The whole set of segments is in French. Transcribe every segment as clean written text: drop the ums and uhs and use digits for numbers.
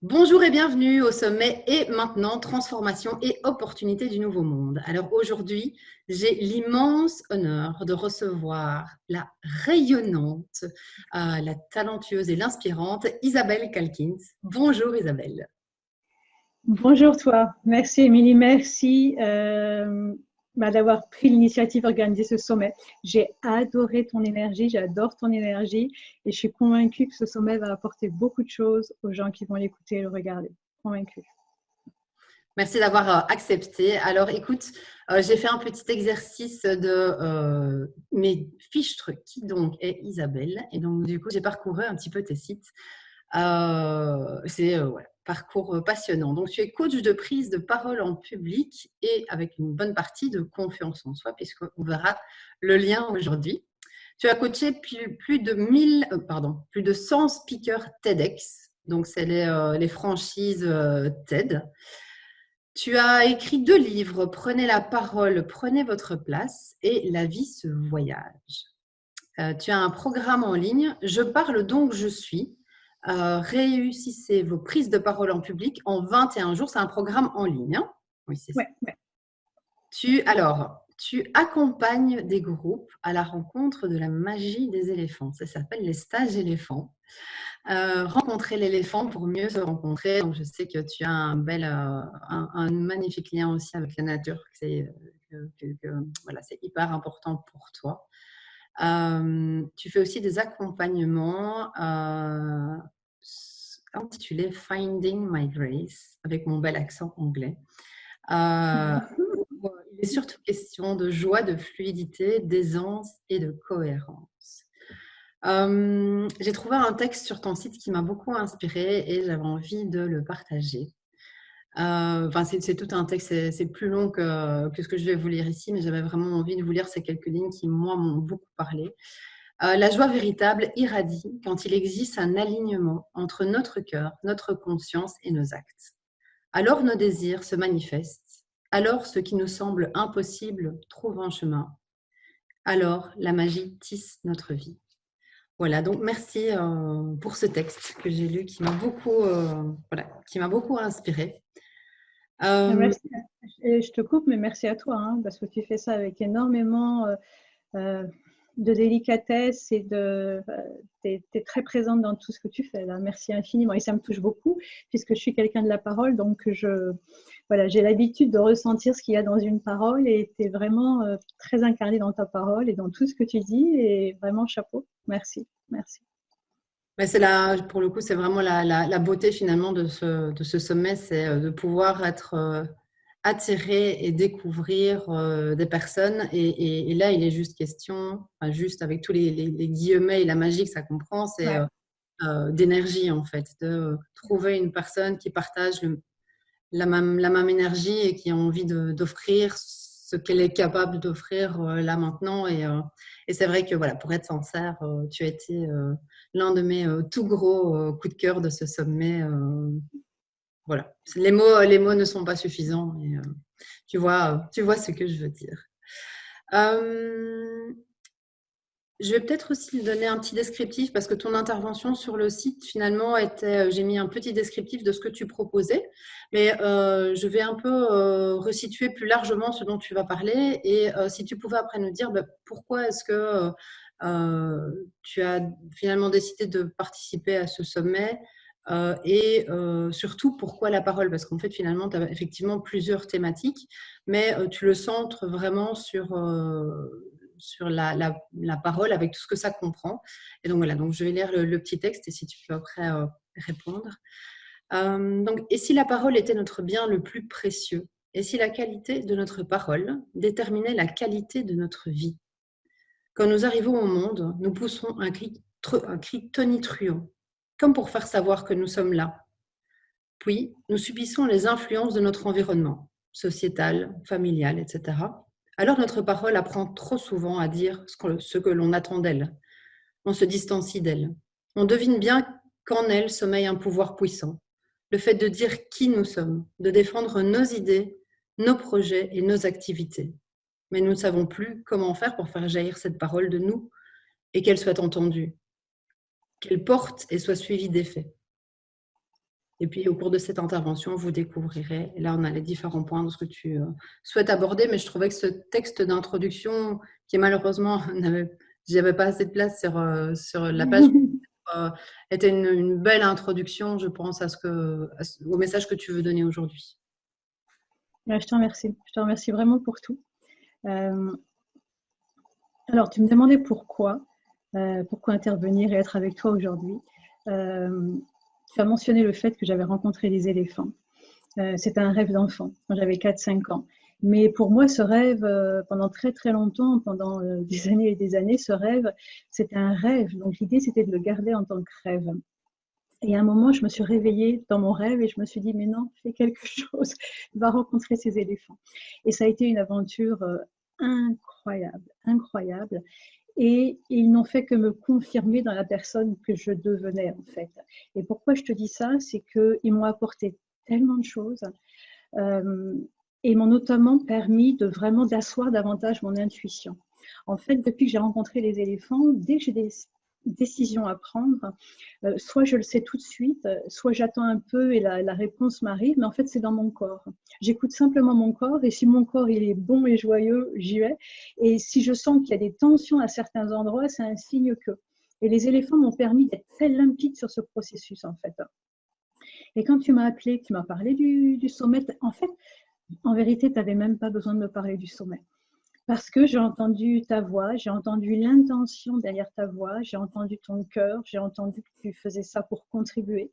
Bonjour et bienvenue au sommet Et maintenant, transformation et opportunités du nouveau monde. Alors aujourd'hui, j'ai l'immense honneur de recevoir la rayonnante, la talentueuse et l'inspirante Isabelle Calkins. Bonjour Isabelle. Bonjour toi, merci Émilie, merci d'avoir pris l'initiative d'organiser ce sommet. J'ai adoré ton énergie, j'adore ton énergie et je suis convaincue que ce sommet va apporter beaucoup de choses aux gens qui vont l'écouter et le regarder. Convaincue. Merci d'avoir accepté. Alors écoute, j'ai fait un petit exercice de mes fiches trucs. Qui donc est Isabelle? Et donc du coup, j'ai parcouru un petit peu tes sites. C'est voilà, parcours passionnant. Donc tu es coach de prise de parole en public et avec une bonne partie de confiance en soi, puisqu'on verra le lien aujourd'hui. Tu as coaché plus de 100 speakers TEDx. Donc c'est les franchises TED. Tu as écrit 2 livres, Prenez la parole, prenez votre place et La vie se voyage. Tu as un programme en ligne, Je parle donc je suis. Réussissez vos prises de parole en public en 21 jours. C'est un programme en ligne. Hein? Oui, c'est ça. Ouais. Tu accompagnes des groupes à la rencontre de la magie des éléphants. Ça s'appelle les stages éléphants. Rencontrer l'éléphant pour mieux se rencontrer. Donc, je sais que tu as un magnifique lien aussi avec la nature. Voilà, c'est hyper important pour toi. Tu fais aussi des accompagnements intitulés Finding My Grace, avec mon bel accent anglais. Il est surtout question de joie, de fluidité, d'aisance et de cohérence. J'ai trouvé un texte sur ton site qui m'a beaucoup inspirée et j'avais envie de le partager. C'est tout un texte, c'est plus long que ce que je vais vous lire ici, mais j'avais vraiment envie de vous lire ces quelques lignes qui, moi, m'ont beaucoup parlé. La joie véritable irradie quand il existe un alignement entre notre cœur, notre conscience et nos actes. Alors nos désirs se manifestent, alors ce qui nous semble impossible trouve un chemin, alors la magie tisse notre vie. Voilà, donc merci pour ce texte que j'ai lu qui m'a beaucoup inspirée. Merci. Je te coupe, mais merci à toi, hein, parce que tu fais ça avec énormément de délicatesse et tu es très présente dans tout ce que tu fais. Là. Merci infiniment. Et ça me touche beaucoup, puisque je suis quelqu'un de la parole, donc j'ai l'habitude de ressentir ce qu'il y a dans une parole et tu es vraiment très incarnée dans ta parole et dans tout ce que tu dis. Et vraiment, chapeau. Merci. Merci. Mais pour le coup, c'est vraiment la beauté finalement de ce sommet, c'est de pouvoir être attiré et découvrir des personnes. Et là, il est juste question, juste avec tous les guillemets et la magie que ça comprend, c'est d'énergie en fait, de trouver une personne qui partage la même énergie et qui a envie d'offrir ce qu'elle est capable d'offrir là maintenant. Et c'est vrai que voilà, pour être sincère, tu as été l'un de mes tout gros coups de cœur de ce sommet. Voilà, les mots ne sont pas suffisants. Et, tu vois ce que je veux dire. Je vais peut-être aussi donner un petit descriptif parce que ton intervention sur le site, finalement, j'ai mis un petit descriptif de ce que tu proposais, mais je vais un peu resituer plus largement ce dont tu vas parler et si tu pouvais après nous dire pourquoi est-ce que tu as finalement décidé de participer à ce sommet et surtout pourquoi la parole, parce qu'en fait finalement tu as effectivement plusieurs thématiques, mais tu le centres vraiment sur la parole avec tout ce que ça comprend. Et donc voilà, donc je vais lire le petit texte et si tu peux après répondre. Donc, et si la parole était notre bien le plus précieux, et si la qualité de notre parole déterminait la qualité de notre vie? Quand nous arrivons au monde, nous poussons un cri tonitruant, comme pour faire savoir que nous sommes là. Puis, nous subissons les influences de notre environnement, sociétal, familial, etc. Alors notre parole apprend trop souvent à dire ce que l'on attend d'elle. On se distancie d'elle. On devine bien qu'en elle sommeille un pouvoir puissant. Le fait de dire qui nous sommes, de défendre nos idées, nos projets et nos activités. Mais nous ne savons plus comment faire pour faire jaillir cette parole de nous et qu'elle soit entendue, qu'elle porte et soit suivie d'effets. Et puis, au cours de cette intervention, vous découvrirez, et là, on a les différents points de ce que tu souhaites aborder, mais je trouvais que ce texte d'introduction, qui malheureusement, j'y avais pas assez de place sur la page, était une belle introduction, je pense, au message que tu veux donner aujourd'hui. Je te remercie. Je te remercie vraiment pour tout. Alors, tu me demandais pourquoi intervenir et être avec toi aujourd'hui. Tu as mentionné le fait que j'avais rencontré des éléphants. C'était un rêve d'enfant quand j'avais 4-5 ans. Mais pour moi, ce rêve, pendant très très longtemps, pendant des années et des années, ce rêve, c'était un rêve. Donc l'idée, c'était de le garder en tant que rêve. Et à un moment, je me suis réveillée dans mon rêve et je me suis dit, mais non, fais quelque chose, va rencontrer ces éléphants. Et ça a été une aventure incroyable, incroyable. Et ils n'ont fait que me confirmer dans la personne que je devenais, en fait. Et pourquoi je te dis ça, c'est qu'ils m'ont apporté tellement de choses et m'ont notamment permis de vraiment d'asseoir davantage mon intuition. En fait, depuis que j'ai rencontré les éléphants, dès que j'ai des décisions à prendre, soit je le sais tout de suite, soit j'attends un peu et la réponse m'arrive, mais en fait c'est dans mon corps. J'écoute simplement mon corps et si mon corps il est bon et joyeux, j'y vais. Et si je sens qu'il y a des tensions à certains endroits, c'est un signe que. Et les éléphants m'ont permis d'être très limpide sur ce processus en fait. Et quand tu m'as appelé, tu m'as parlé du sommet, en fait, en vérité, tu n'avais même pas besoin de me parler du sommet. Parce que j'ai entendu ta voix, j'ai entendu l'intention derrière ta voix, j'ai entendu ton cœur, j'ai entendu que tu faisais ça pour contribuer.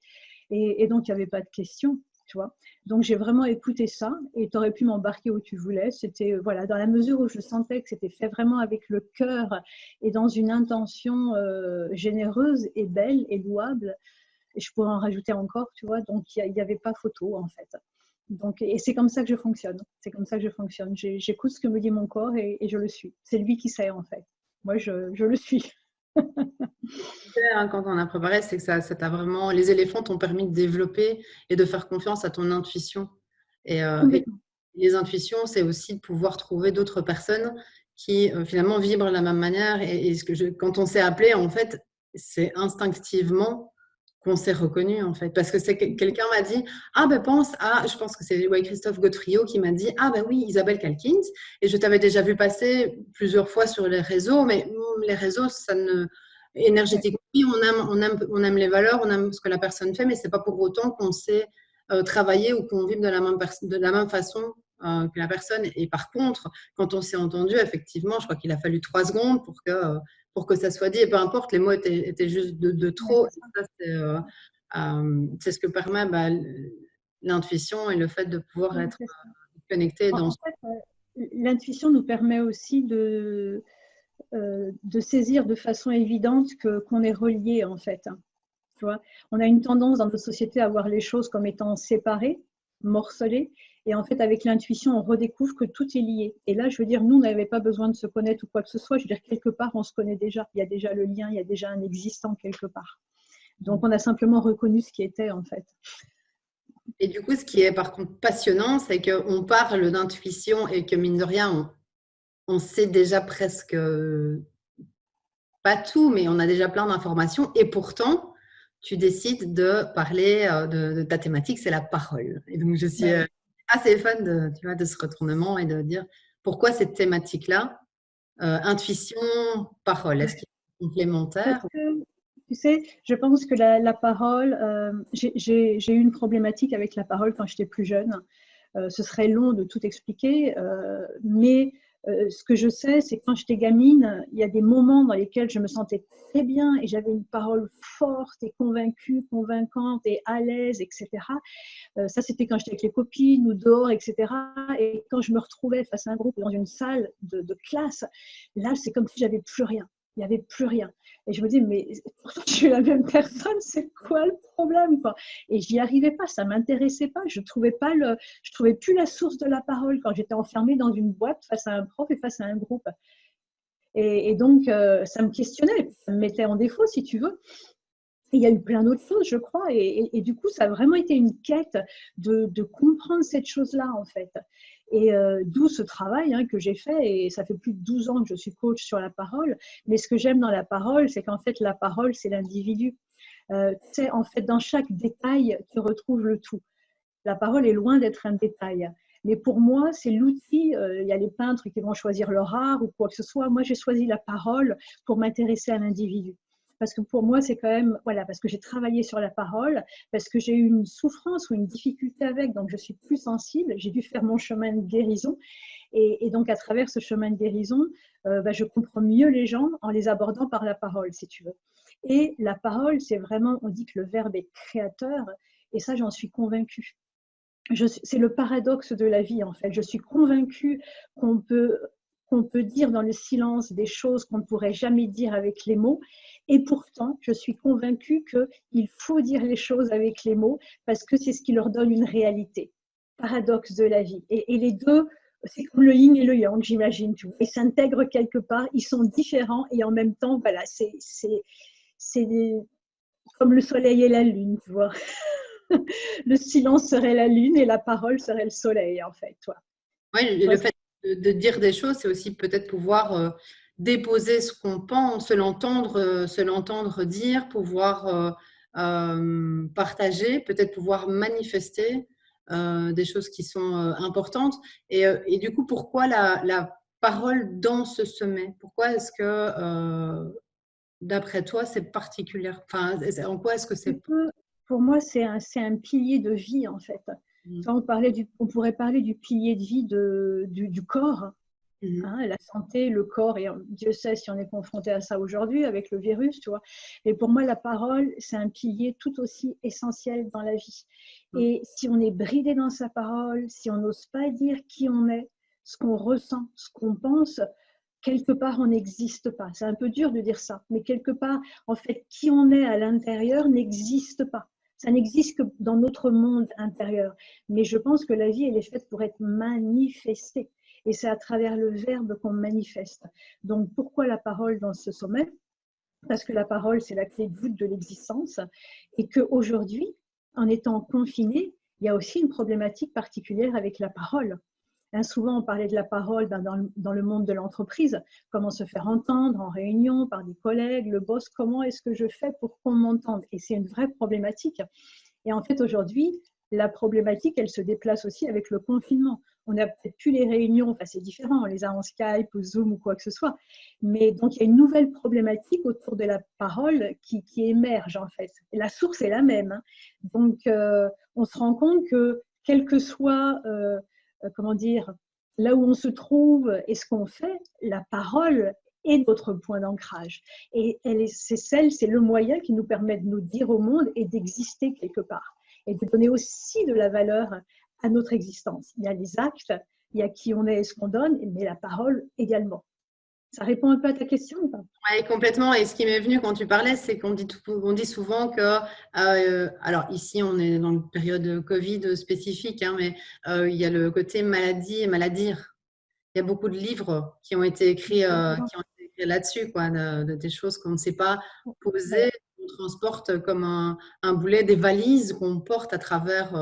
Et donc, il n'y avait pas de question, tu vois. Donc, j'ai vraiment écouté ça et tu aurais pu m'embarquer où tu voulais. C'était, voilà, dans la mesure où je sentais que c'était fait vraiment avec le cœur et dans une intention généreuse et belle et louable. Et je pourrais en rajouter encore, tu vois. Donc, il n'y avait pas photo, en fait. Donc, et c'est comme ça que je fonctionne. C'est comme ça que je fonctionne. J'écoute ce que me dit mon corps et je le suis. C'est lui qui sait, en fait. Moi, je le suis. Quand on a préparé, c'est que ça t'a vraiment, les éléphants t'ont permis de développer et de faire confiance à ton intuition. Et les intuitions, c'est aussi de pouvoir trouver d'autres personnes qui finalement vibrent de la même manière. Et quand on s'est appelé, en fait, c'est instinctivement qu'on s'est reconnu en fait. Parce que quelqu'un m'a dit, ah ben pense à, je pense que c'est Christophe Gautrio qui m'a dit, ah ben oui, Isabelle Calkins. Et je t'avais déjà vu passer plusieurs fois sur les réseaux, mais les réseaux, ça ne énergétiquement, oui, on aime les valeurs, on aime ce que la personne fait, mais c'est pas pour autant qu'on sait travailler ou qu'on vive de la même façon que la personne. Et par contre, quand on s'est entendu, effectivement, je crois qu'il a fallu 3 secondes pour que ça soit dit. Et peu importe, les mots étaient juste de trop. C'est ce que permet l'intuition et le fait de pouvoir être connecté. En fait, l'intuition nous permet aussi de saisir de façon évidente qu'on est relié, en fait. Tu vois, on a une tendance dans notre société à voir les choses comme étant séparées, morcelées. Et en fait, avec l'intuition, on redécouvre que tout est lié. Et là, je veux dire, nous, on n'avait pas besoin de se connaître ou quoi que ce soit. Je veux dire, quelque part, on se connaît déjà. Il y a déjà le lien, il y a déjà un existant quelque part. Donc, on a simplement reconnu ce qui était, en fait. Et du coup, ce qui est par contre passionnant, c'est qu'on parle d'intuition et que mine de rien, on sait déjà presque pas tout, mais on a déjà plein d'informations. Et pourtant, tu décides de parler de ta thématique, c'est la parole. Et donc, je suis assez fan de ce retournement et de dire pourquoi cette thématique-là, intuition, parole, est-ce qu'il est complémentaire? Parce que, tu sais, je pense que la parole, j'ai eu une problématique avec la parole quand j'étais plus jeune. Ce serait long de tout expliquer, mais ce que je sais, c'est que quand j'étais gamine, il y a des moments dans lesquels je me sentais très bien et j'avais une parole forte et convaincue, convaincante et à l'aise, etc. Ça, c'était quand j'étais avec les copines ou dehors, etc. Et quand je me retrouvais face à un groupe dans une salle de classe, là, c'est comme si j'avais plus rien. Il n'y avait plus rien. Et je me dis, mais pourtant, je suis la même personne, c'est quoi le problème, quoi? Et j'y arrivais pas, ça m'intéressait pas. Je trouvais plus la source de la parole quand j'étais enfermée dans une boîte face à un prof et face à un groupe. Et donc, ça me questionnait, ça me mettait en défaut, si tu veux. Et il y a eu plein d'autres choses, je crois. Et du coup, ça a vraiment été une quête de comprendre cette chose-là, en fait. Et d'où ce travail que j'ai fait. Et ça fait plus de 12 ans que je suis coach sur la parole. Mais ce que j'aime dans la parole, c'est qu'en fait, la parole, c'est l'individu. Tu sais, en fait, dans chaque détail, tu retrouves le tout. La parole est loin d'être un détail. Mais pour moi, c'est l'outil. Il y a les peintres qui vont choisir leur art ou quoi que ce soit. Moi, j'ai choisi la parole pour m'intéresser à l'individu. Parce que pour moi, c'est quand même, voilà, parce que j'ai travaillé sur la parole, parce que j'ai eu une souffrance ou une difficulté avec, donc je suis plus sensible. J'ai dû faire mon chemin de guérison. Et donc, à travers ce chemin de guérison, je comprends mieux les gens en les abordant par la parole, si tu veux. Et la parole, c'est vraiment, on dit que le verbe est créateur, et ça, j'en suis convaincue. C'est le paradoxe de la vie, en fait. Je suis convaincue qu'on peut dire dans le silence des choses qu'on ne pourrait jamais dire avec les mots. Et pourtant, je suis convaincue qu'il faut dire les choses avec les mots parce que c'est ce qui leur donne une réalité. Paradoxe de la vie. Et les deux, c'est comme le yin et le yang, j'imagine. Ils s'intègrent quelque part, ils sont différents et en même temps, voilà, c'est comme le soleil et la lune, tu vois. Le silence serait la lune et la parole serait le soleil, en fait. Toi. Oui, le fait de dire des choses, c'est aussi peut-être pouvoir déposer ce qu'on pense, se l'entendre dire, pouvoir partager, peut-être pouvoir manifester des choses qui sont importantes. Et du coup, pourquoi la parole dans ce sommet? Pourquoi est-ce que, d'après toi, c'est particulier? Enfin, en quoi est-ce que c'est… Pour moi, c'est un pilier de vie, en fait. On pourrait parler du pilier de vie du corps, la santé, le corps, et Dieu sait si on est confronté à ça aujourd'hui avec le virus, tu vois. Et pour moi, la parole, c'est un pilier tout aussi essentiel dans la vie. Et si on est bridé dans sa parole, si on n'ose pas dire qui on est, ce qu'on ressent, ce qu'on pense, quelque part, on n'existe pas. C'est un peu dur de dire ça, mais quelque part, en fait, qui on est à l'intérieur n'existe pas. Ça n'existe que dans notre monde intérieur. Mais je pense que la vie, elle est faite pour être manifestée. Et c'est à travers le verbe qu'on manifeste. Donc, pourquoi la parole dans ce sommet? Parce que la parole, c'est la clé de voûte de l'existence. Et qu'aujourd'hui, en étant confiné, il y a aussi une problématique particulière avec la parole. Souvent, on parlait de la parole dans le monde de l'entreprise, comment se faire entendre en réunion par des collègues, le boss, comment est-ce que je fais pour qu'on m'entende? Et c'est une vraie problématique. Et en fait, aujourd'hui, la problématique, elle se déplace aussi avec le confinement. On n'a peut-être plus les réunions, enfin c'est différent, on les a en Skype ou Zoom ou quoi que ce soit. Mais donc, il y a une nouvelle problématique autour de la parole qui émerge en fait. Et la source est la même. Donc, on se rend compte que quel que soit comment dire, là où on se trouve et ce qu'on fait, la parole est notre point d'ancrage. Et c'est le moyen qui nous permet de nous dire au monde et d'exister quelque part. Et de donner aussi de la valeur à notre existence. Il y a les actes, il y a qui on est et ce qu'on donne, mais la parole également. Ça répond un peu à ta question ou pas? Oui, complètement. Et ce qui m'est venu quand tu parlais, c'est qu'on dit souvent que, alors ici, on est dans une période Covid spécifique, mais il y a le côté maladie et maladire. Il y a beaucoup de livres qui ont été écrits, là-dessus, quoi, des choses qu'on ne sait pas poser, qu'on transporte comme un boulet, des valises qu'on porte à travers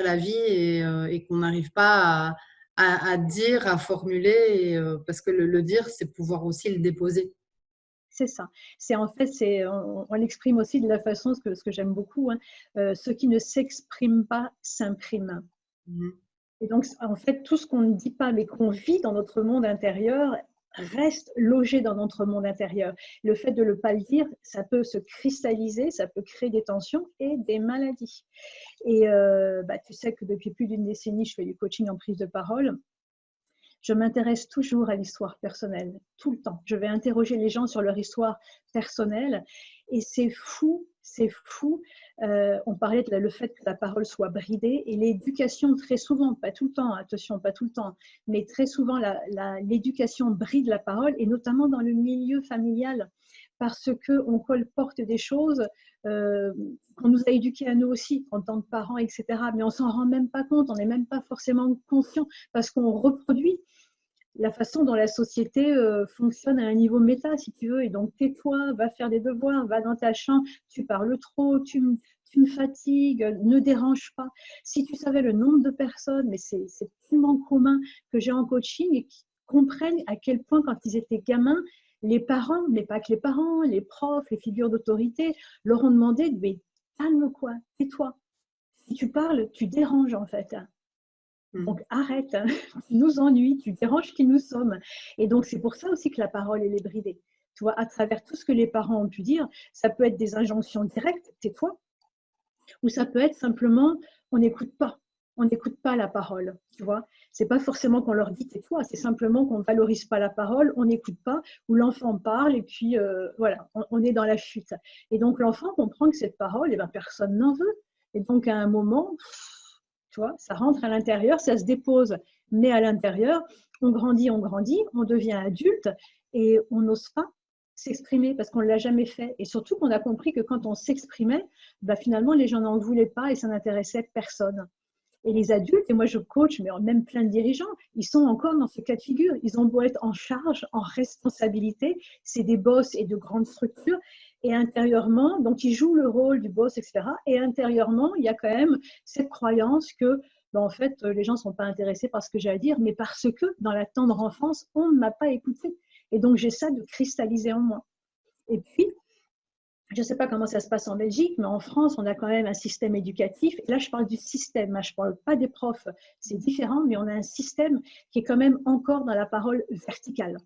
la vie et qu'on n'arrive pas à dire, à formuler, parce que le dire, c'est pouvoir aussi le déposer. C'est ça. On l'exprime aussi de la façon, ce que j'aime beaucoup, ce qui ne s'exprime pas s'imprime. Et donc, en fait, tout ce qu'on ne dit pas, mais qu'on vit dans notre monde intérieur, reste logé dans notre monde intérieur. Le fait de ne pas le dire, ça peut se cristalliser, ça peut créer des tensions et des maladies. Et tu sais que depuis plus d'une décennie, je fais du coaching en prise de parole. Je m'intéresse toujours à l'histoire personnelle, tout le temps. Je vais interroger les gens sur leur histoire personnelle et c'est fou c'est fou. On parlait de le fait que la parole soit bridée et l'éducation, très souvent, pas tout le temps, attention, pas tout le temps, mais très souvent, l'éducation bride la parole, et notamment dans le milieu familial, parce qu'on colporte des choses qu'on nous a éduquées à nous aussi, en tant que parents, etc. Mais on s'en rend même pas compte, on n'est même pas forcément conscient, parce qu'on reproduit la façon dont la société fonctionne à un niveau méta, si tu veux. Et donc, tais-toi, va faire des devoirs, va dans ta chambre, tu parles trop, tu me fatigues, ne dérange pas. Si tu savais le nombre de personnes, mais c'est tellement commun, que j'ai en coaching et qui comprennent à quel point, quand ils étaient gamins, les parents, mais pas que les parents, les profs, les figures d'autorité, leur ont demandé, mais calme-toi, tais-toi. Si tu parles, tu déranges en fait. Donc arrête, hein. Tu nous ennuies, tu déranges qui nous sommes. Et donc c'est pour ça aussi que la parole, elle est bridée. Tu vois, à travers tout ce que les parents ont pu dire, ça peut être des injonctions directes, tais-toi, ou ça peut être simplement, on n'écoute pas la parole, tu vois. C'est pas forcément qu'on leur dit tais-toi, c'est simplement qu'on valorise pas la parole, on n'écoute pas, ou l'enfant parle et puis voilà, on est dans la fuite. Et donc l'enfant comprend que cette parole, eh ben, personne n'en veut. Et donc à un moment, tu vois, ça rentre à l'intérieur, ça se dépose, mais à l'intérieur, on grandit, on devient adulte et on n'ose pas s'exprimer parce qu'on ne l'a jamais fait. Et surtout qu'on a compris que quand on s'exprimait, bah, finalement, les gens n'en voulaient pas et ça n'intéressait personne. Et les adultes, et moi je coach, mais même plein de dirigeants, ils sont encore dans ce cas de figure. Ils ont beau être en charge, en responsabilité, c'est des boss et de grandes structures. Et intérieurement, donc ils jouent le rôle du boss, etc. Et intérieurement, il y a quand même cette croyance que, ben, en fait, les gens ne sont pas intéressés par ce que j'ai à dire, mais parce que dans la tendre enfance, on ne m'a pas écouté. Et donc j'ai ça de cristalliser en moi. Et puis, je ne sais pas comment ça se passe en Belgique, mais en France, on a quand même un système éducatif. Et là, je parle du système, je ne parle pas des profs. C'est différent, mais on a un système qui est quand même encore dans la parole verticale,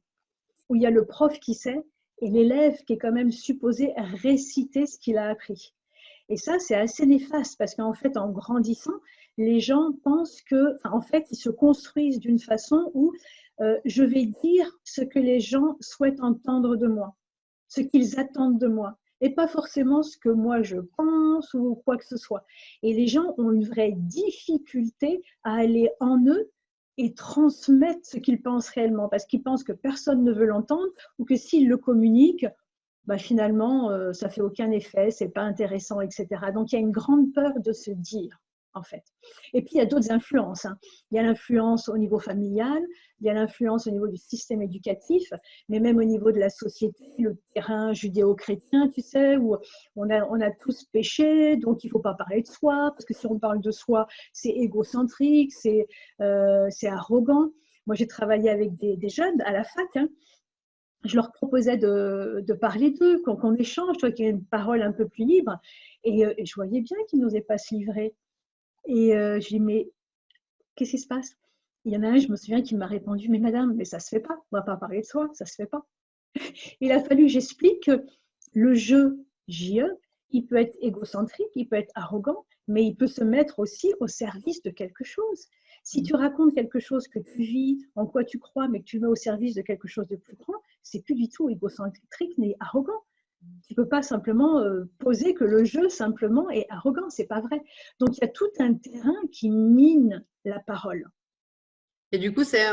où il y a le prof qui sait et l'élève qui est quand même supposé réciter ce qu'il a appris. Et ça, c'est assez néfaste parce qu'en fait, en grandissant, les gens pensent que, en fait, ils se construisent d'une façon où je vais dire ce que les gens souhaitent entendre de moi, ce qu'ils attendent de moi, et pas forcément ce que moi je pense ou quoi que ce soit. Et les gens ont une vraie difficulté à aller en eux et transmettre ce qu'ils pensent réellement, parce qu'ils pensent que personne ne veut l'entendre ou que s'ils le communiquent, bah finalement, ça ne fait aucun effet, ce n'est pas intéressant, etc. Donc, il y a une grande peur de se dire, en fait. Et puis, il y a d'autres influences. Hein. Il y a l'influence au niveau familial, il y a l'influence au niveau du système éducatif, mais même au niveau de la société, le terrain judéo-chrétien, tu sais, où on a tous péché, donc il ne faut pas parler de soi, parce que si on parle de soi, c'est égocentrique, c'est arrogant. Moi, j'ai travaillé avec des jeunes à la fac, hein. Je leur proposais de parler d'eux, qu'on échange, qu'il y ait une parole un peu plus libre. Et je voyais bien qu'ils n'osaient pas se livrer. Et je dis, mais qu'est-ce qui se passe? Il y en a un, je me souviens, qui m'a répondu, mais madame, mais ça ne se fait pas, on ne va pas parler de soi, ça ne se fait pas. Il a fallu que j'explique que le jeu JE, il peut être égocentrique, il peut être arrogant, mais il peut se mettre aussi au service de quelque chose. Si tu racontes quelque chose que tu vis, en quoi tu crois, mais que tu mets au service de quelque chose de plus grand, c'est plus du tout égocentrique ni arrogant. Tu ne peux pas simplement poser que le jeu simplement est arrogant, c'est pas vrai. Donc il y a tout un terrain qui mine la parole. Et du coup, c'est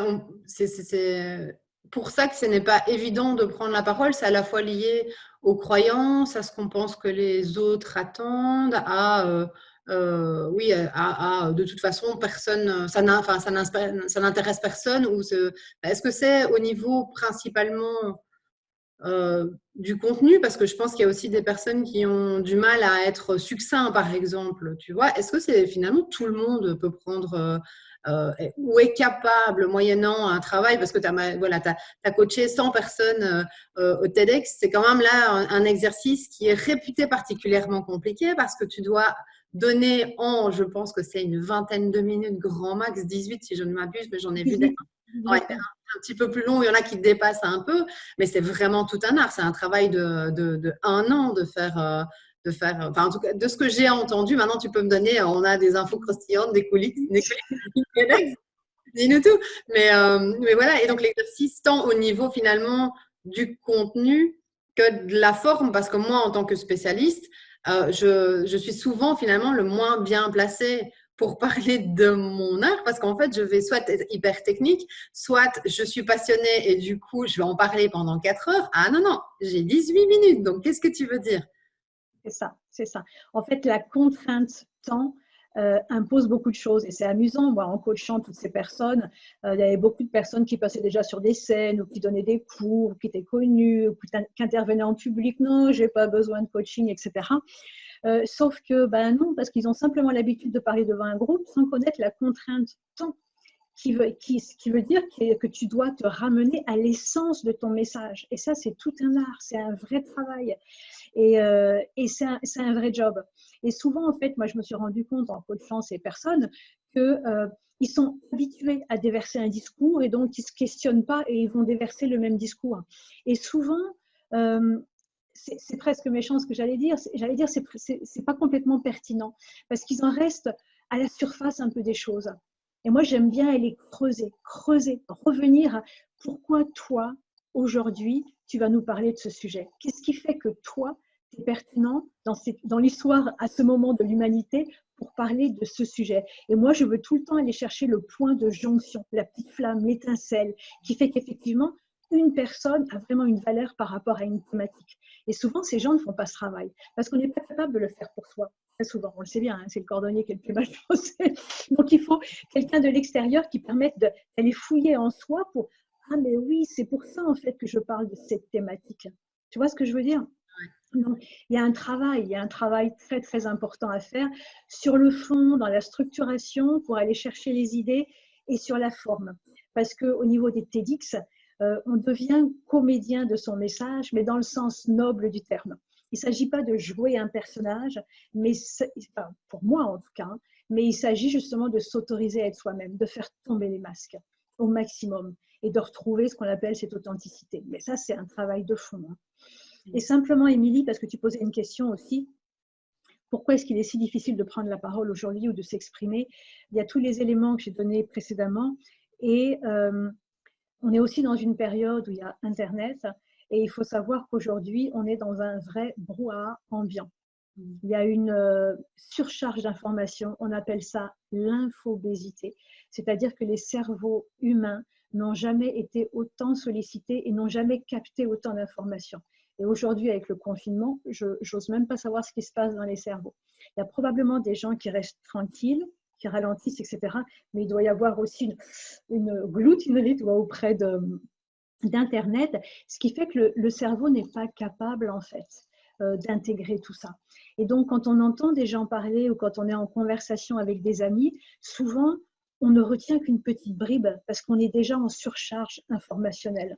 pour ça que ce n'est pas évident de prendre la parole. C'est à la fois lié aux croyances, à ce qu'on pense que les autres attendent, oui, de toute façon, personne, ça n'intéresse personne. Est-ce que c'est au niveau principalement du contenu, parce que je pense qu'il y a aussi des personnes qui ont du mal à être succinct, par exemple, tu vois. Est-ce que c'est finalement tout le monde peut prendre ou est capable, moyennant un travail, parce que tu as coaché 100 personnes au TEDx, c'est quand même là un exercice qui est réputé particulièrement compliqué parce que tu dois donner je pense que c'est une vingtaine de minutes, grand max 18 si je ne m'abuse, mais j'en ai vu des un petit peu plus long, il y en a qui dépassent un peu, mais c'est vraiment tout un art. C'est un travail de 1 an de faire, enfin en tout cas, de ce que j'ai entendu. Maintenant, tu peux me donner, on a des infos croustillantes, des coulisses, dis-nous tout. Mais voilà, et donc l'exercice, tant au niveau finalement du contenu que de la forme, parce que moi, en tant que spécialiste, je suis souvent finalement le moins bien placé pour parler de mon art parce qu'en fait, je vais soit être hyper technique, soit je suis passionnée et du coup, je vais en parler pendant 4 heures. Ah non, non, j'ai 18 minutes, donc qu'est-ce que tu veux dire? C'est ça, c'est ça. En fait, la contrainte temps impose beaucoup de choses et c'est amusant. Moi, en coachant toutes ces personnes, il y avait beaucoup de personnes qui passaient déjà sur des scènes ou qui donnaient des cours, ou qui étaient connues, ou qui intervenaient en public. Non, j'ai pas besoin de coaching, etc. Sauf que, ben non, parce qu'ils ont simplement l'habitude de parler devant un groupe sans connaître la contrainte temps qui veut dire que tu dois te ramener à l'essence de ton message. Et ça, c'est tout un art, c'est un vrai travail. Et c'est un vrai job. Et souvent, en fait, moi, je me suis rendu compte en coachant ces personnes qu'ils sont habitués à déverser un discours et donc ils ne se questionnent pas et ils vont déverser le même discours. Et souvent, c'est presque méchant ce que j'allais dire. J'allais dire, c'est pas complètement pertinent parce qu'ils en restent à la surface un peu des choses. Et moi, j'aime bien aller creuser, revenir à pourquoi toi, aujourd'hui, tu vas nous parler de ce sujet. Qu'est-ce qui fait que toi, tu es pertinent dans l'histoire à ce moment de l'humanité pour parler de ce sujet? Et moi, je veux tout le temps aller chercher le point de jonction, la petite flamme, l'étincelle, qui fait qu'effectivement, une personne a vraiment une valeur par rapport à une thématique. Et souvent, ces gens ne font pas ce travail parce qu'on n'est pas capable de le faire pour soi. Très souvent, on le sait bien, hein, c'est le cordonnier qui est le plus mal chaussé. Donc, il faut quelqu'un de l'extérieur qui permette d'aller fouiller en soi pour « Ah, mais oui, c'est pour ça, en fait, que je parle de cette thématique. » Tu vois ce que je veux dire? Donc, il y a un travail très, très important à faire sur le fond, dans la structuration, pour aller chercher les idées et sur la forme. Parce qu'au niveau des TEDx, on devient comédien de son message, mais dans le sens noble du terme. Il ne s'agit pas de jouer un personnage, mais enfin, pour moi en tout cas, mais il s'agit justement de s'autoriser à être soi-même, de faire tomber les masques au maximum et de retrouver ce qu'on appelle cette authenticité. Mais ça, c'est un travail de fond. Hein. Et simplement, Émilie, parce que tu posais une question aussi, pourquoi est-ce qu'il est si difficile de prendre la parole aujourd'hui ou de s'exprimer? Il y a tous les éléments que j'ai donnés précédemment et on est aussi dans une période où il y a Internet et il faut savoir qu'aujourd'hui, on est dans un vrai brouhaha ambiant. Il y a une surcharge d'informations, on appelle ça l'infobésité, c'est-à-dire que les cerveaux humains n'ont jamais été autant sollicités et n'ont jamais capté autant d'informations. Et aujourd'hui, avec le confinement, je n'ose même pas savoir ce qui se passe dans les cerveaux. Il y a probablement des gens qui restent tranquilles, qui ralentissent, etc. Mais il doit y avoir aussi une gloutonnerie auprès d'Internet, ce qui fait que le cerveau n'est pas capable, en fait, d'intégrer tout ça. Et donc, quand on entend des gens parler ou quand on est en conversation avec des amis, souvent, on ne retient qu'une petite bribe parce qu'on est déjà en surcharge informationnelle.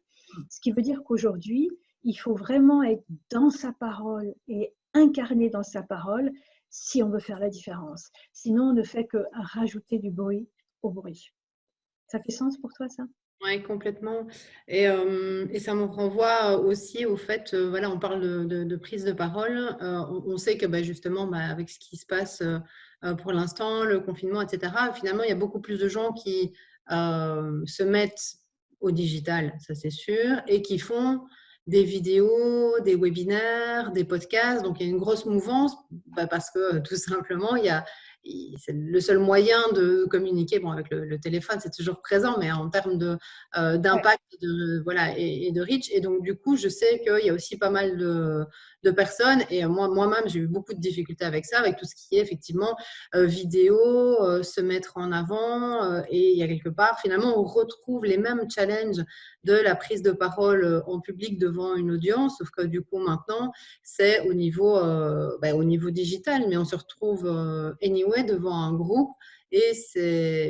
Ce qui veut dire qu'aujourd'hui, il faut vraiment être dans sa parole et incarner dans sa parole si on veut faire la différence. Sinon, on ne fait que rajouter du bruit au bruit. Ça fait sens pour toi, ça? Oui, complètement. Et ça me renvoie aussi au fait, voilà, on parle de prise de parole. On sait que justement, avec ce qui se passe pour l'instant, le confinement, etc., finalement, il y a beaucoup plus de gens qui se mettent au digital, ça c'est sûr, et qui font des vidéos, des webinaires, des podcasts. Donc, il y a une grosse mouvance parce que tout simplement, c'est le seul moyen de communiquer. Bon, avec le téléphone, c'est toujours présent, mais en termes d'impact voilà, et de reach. Et donc, du coup, je sais qu'il y a aussi pas mal de personnes, et moi-même, j'ai eu beaucoup de difficultés avec ça, avec tout ce qui est effectivement vidéo, se mettre en avant. Et il y a quelque part, finalement, on retrouve les mêmes challenges de la prise de parole en public devant une audience, sauf que du coup, maintenant, c'est au niveau digital, mais on se retrouve anyway devant un groupe. Et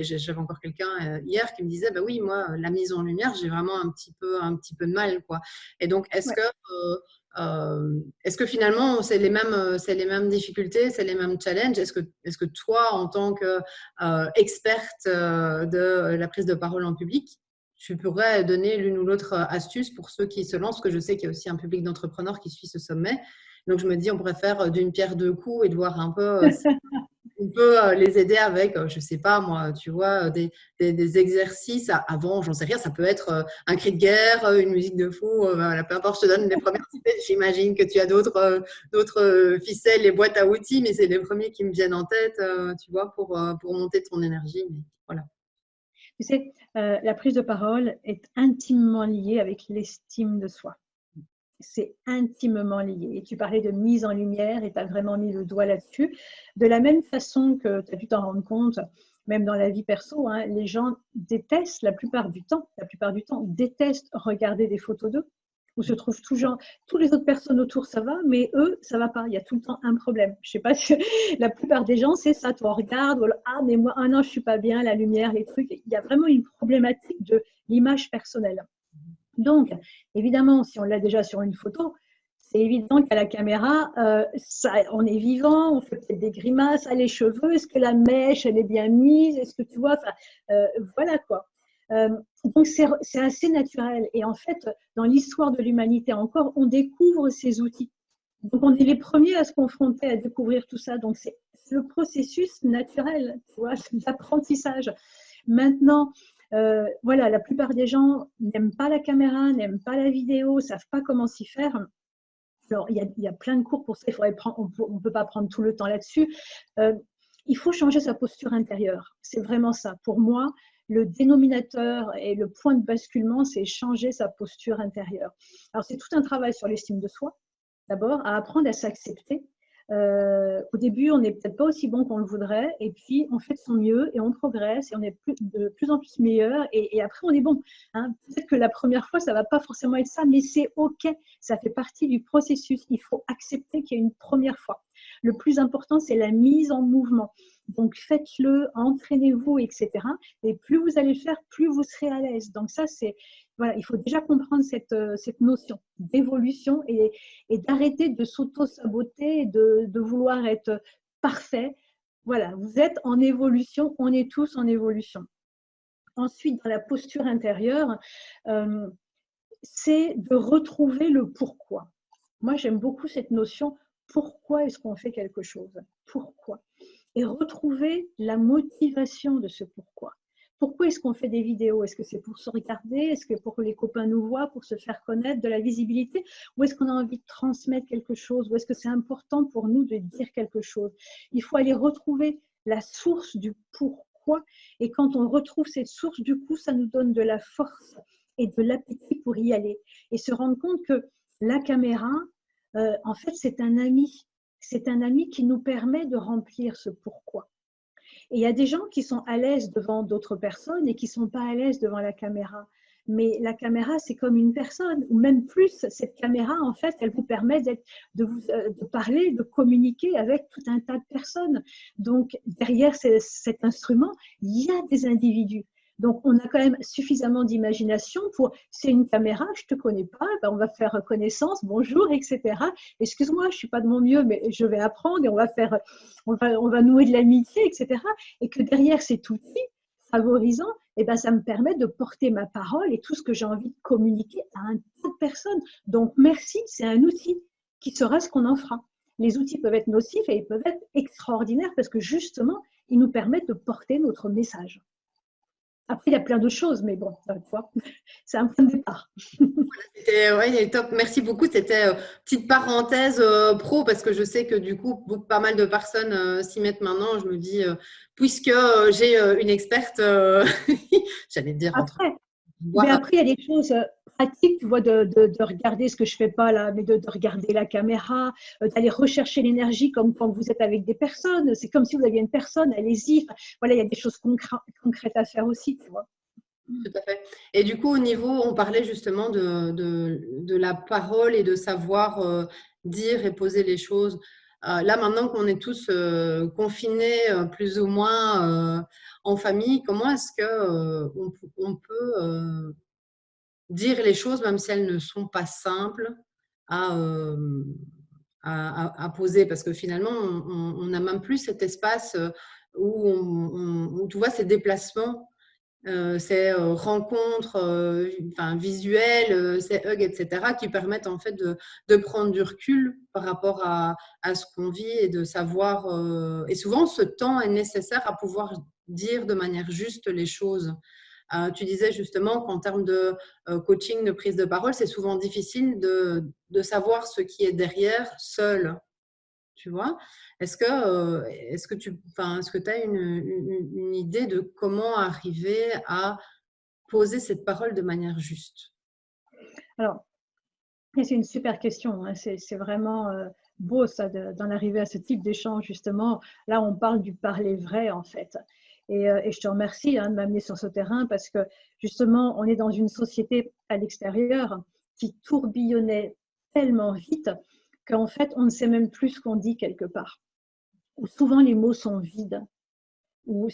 j'avais encore quelqu'un hier qui me disait, oui, moi, la mise en lumière, j'ai vraiment un petit peu de mal, quoi. Et donc, est-ce que finalement, c'est les mêmes difficultés, c'est les mêmes challenges? Est-ce que toi, en tant qu'experte de la prise de parole en public, tu pourrais donner l'une ou l'autre astuce pour ceux qui se lancent? Que je sais qu'il y a aussi un public d'entrepreneurs qui suit ce sommet. Donc, je me dis, on pourrait faire d'une pierre deux coups et de voir un peu on peut les aider avec, je sais pas moi, tu vois, des exercices. Avant, j'en sais rien, ça peut être un cri de guerre, une musique de fou, voilà, peu importe, je te donne les premières idées. J'imagine que tu as d'autres ficelles et boîtes à outils, mais c'est les premiers qui me viennent en tête, tu vois, pour monter ton énergie. Mais voilà. Tu sais, la prise de parole est intimement liée avec l'estime de soi. C'est intimement lié. Et tu parlais de mise en lumière et tu as vraiment mis le doigt là-dessus. De la même façon que tu as dû t'en rendre compte, même dans la vie perso, hein, les gens détestent la plupart du temps, détestent regarder des photos d'eux, où se trouvent toujours, toutes les autres personnes autour, ça va, mais eux, ça va pas. Il y a tout le temps un problème. Je sais pas si la plupart des gens, c'est ça. Toi, on regarde, ah, mais moi, ah non, je suis pas bien, la lumière, les trucs. Il y a vraiment une problématique de l'image personnelle. Donc, évidemment, si on l'a déjà sur une photo, c'est évident qu'à la caméra, on est vivant, on fait peut-être des grimaces, ah, les cheveux, est-ce que la mèche, elle est bien mise, est-ce que tu vois, voilà quoi. Donc, c'est assez naturel. Et en fait, dans l'histoire de l'humanité encore, on découvre ces outils. Donc, on est les premiers à se confronter, à découvrir tout ça. Donc, c'est le processus naturel, tu vois, d'apprentissage. Maintenant, voilà, la plupart des gens n'aiment pas la caméra, n'aiment pas la vidéo, ne savent pas comment s'y faire. Alors, il y a plein de cours pour ça, on ne peut pas prendre tout le temps là-dessus. Il faut changer sa posture intérieure. C'est vraiment ça. Pour moi, le dénominateur et le point de basculement, c'est changer sa posture intérieure. Alors, c'est tout un travail sur l'estime de soi, d'abord, à apprendre à s'accepter. Au début, on n'est peut-être pas aussi bon qu'on le voudrait, et puis on fait de son mieux et on progresse et on est de plus en plus meilleur, et après on est bon. Hein. Peut-être que la première fois, ça va pas forcément être ça, mais c'est OK, ça fait partie du processus. Il faut accepter qu'il y a une première fois. Le plus important, c'est la mise en mouvement. Donc faites-le, entraînez-vous, etc. Et plus vous allez le faire, plus vous serez à l'aise. Donc ça, c'est voilà, il faut déjà comprendre cette notion d'évolution et d'arrêter de s'auto-saboter, de vouloir être parfait. Voilà, vous êtes en évolution, on est tous en évolution. Ensuite, dans la posture intérieure, c'est de retrouver le pourquoi. Moi, j'aime beaucoup cette notion, pourquoi est-ce qu'on fait quelque chose? Pourquoi? Et retrouver la motivation de ce pourquoi. Pourquoi est-ce qu'on fait des vidéos? Est-ce que c'est pour se regarder? Est-ce que pour que les copains nous voient, pour se faire connaître, de la visibilité? Ou est-ce qu'on a envie de transmettre quelque chose? Ou est-ce que c'est important pour nous de dire quelque chose? Il faut aller retrouver la source du pourquoi. Et quand on retrouve cette source, du coup, ça nous donne de la force et de l'appétit pour y aller. Et se rendre compte que la caméra, en fait, c'est un ami. C'est un ami qui nous permet de remplir ce pourquoi. Et il y a des gens qui sont à l'aise devant d'autres personnes et qui ne sont pas à l'aise devant la caméra. Mais la caméra, c'est comme une personne, ou même plus. Cette caméra, en fait, elle vous permet de parler, de communiquer avec tout un tas de personnes. Donc, derrière cet instrument, il y a des individus. Donc, on a quand même suffisamment d'imagination pour, c'est une caméra, je ne te connais pas, ben on va faire connaissance, bonjour, etc. Excuse-moi, je ne suis pas de mon mieux, mais je vais apprendre et on va nouer de l'amitié, etc. Et que derrière cet outil favorisant, eh ben, ça me permet de porter ma parole et tout ce que j'ai envie de communiquer à un tas de personnes. Donc, merci, c'est un outil qui sera ce qu'on en fera. Les outils peuvent être nocifs et ils peuvent être extraordinaires parce que justement, ils nous permettent de porter notre message. Après, il y a plein de choses, mais bon, c'est un point de départ. C'était ouais, top. Merci beaucoup. C'était petite parenthèse pro parce que je sais que du coup, pas mal de personnes s'y mettent maintenant. Je me dis, puisque j'ai une experte, j'allais dire entre Après, mais voir. après, il y a des choses pratiques, tu vois, de regarder ce que je fais pas là, mais de regarder la caméra, d'aller rechercher l'énergie comme quand vous êtes avec des personnes. C'est comme si vous aviez une personne, allez-y. Enfin, voilà, il y a des choses concrètes à faire aussi, tu vois. Tout à fait. Et du coup, au niveau, on parlait justement de la parole et de savoir dire et poser les choses. Là, maintenant qu'on est tous confinés plus ou moins en famille, comment est-ce que on peut dire les choses, même si elles ne sont pas simples à, à poser? Parce que finalement, on n'a même plus cet espace où, où tu vois ces déplacements. ces rencontres visuelles, ces hugs, etc., qui permettent en fait de prendre du recul par rapport à ce qu'on vit et de savoir. Et souvent, ce temps est nécessaire à pouvoir dire de manière juste les choses. Tu disais justement qu'en termes de coaching, de prise de parole, c'est souvent difficile de savoir ce qui est derrière seul. Tu vois? Est-ce que tu as une idée de comment arriver à poser cette parole de manière juste? Alors, c'est une super question, hein. C'est vraiment beau ça d'en arriver à ce type d'échange justement. Là, on parle du parler vrai en fait. Et je te remercie hein, de m'amener sur ce terrain parce que justement, on est dans une société à l'extérieur qui tourbillonnait tellement vite qu'en fait, on ne sait même plus ce qu'on dit quelque part. Ou souvent, les mots sont vides, ou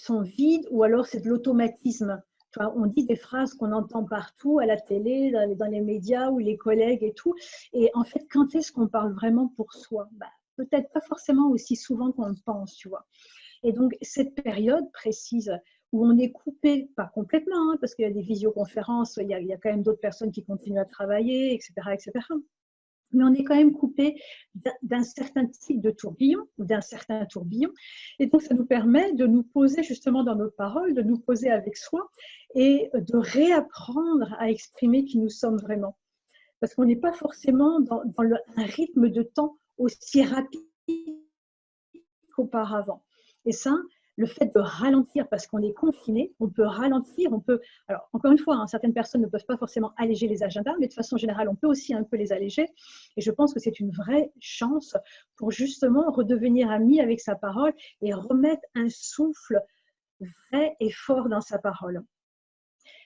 alors c'est de l'automatisme. On dit des phrases qu'on entend partout, à la télé, dans les médias, ou les collègues et tout. Et en fait, quand est-ce qu'on parle vraiment pour soi? Peut-être pas forcément aussi souvent qu'on le pense, tu vois. Et donc, cette période précise où on est coupé, pas complètement, hein, parce qu'il y a des visioconférences, il y a quand même d'autres personnes qui continuent à travailler, etc., etc. Mais on est quand même coupé d'un certain type de tourbillon ou d'un certain tourbillon. Et donc, ça nous permet de nous poser justement dans nos paroles, de nous poser avec soi et de réapprendre à exprimer qui nous sommes vraiment. Parce qu'on n'est pas forcément dans un rythme de temps aussi rapide qu'auparavant. Et ça, le fait de ralentir, parce qu'on est confiné, on peut ralentir, alors encore une fois, hein, certaines personnes ne peuvent pas forcément alléger les agendas, mais de façon générale, on peut aussi un peu les alléger. Et je pense que c'est une vraie chance pour justement redevenir ami avec sa parole et remettre un souffle vrai et fort dans sa parole.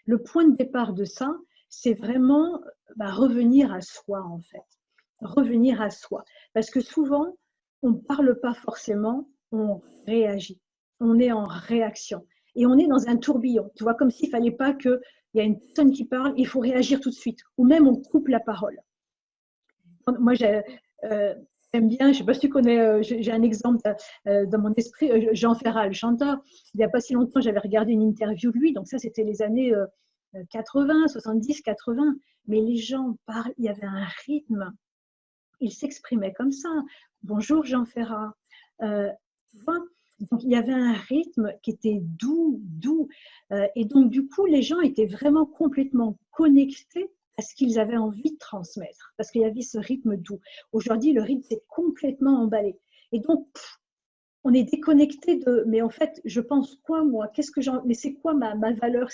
Le point de départ de ça, c'est vraiment revenir à soi, en fait. Revenir à soi. Parce que souvent, on ne parle pas forcément, on réagit. On est en réaction. Et on est dans un tourbillon. Tu vois, comme s'il ne fallait pas qu'il y a une personne qui parle, il faut réagir tout de suite. Ou même on coupe la parole. Moi, j'aime bien, je ne sais pas si tu connais, j'ai un exemple dans mon esprit, Jean Ferrat, le chanteur. Il n'y a pas si longtemps, j'avais regardé une interview de lui. Donc ça, c'était les années 80, 70, 80. Mais les gens parlent, il y avait un rythme. Il s'exprimait comme ça. Bonjour Jean Ferrat. Donc il y avait un rythme qui était doux, doux. Et donc du coup, les gens étaient vraiment complètement connectés à ce qu'ils avaient envie de transmettre, parce qu'il y avait ce rythme doux. Aujourd'hui, le rythme s'est complètement emballé. Et donc, on est déconnecté de, mais en fait, je pense quoi, moi? Mais c'est quoi ma valeur?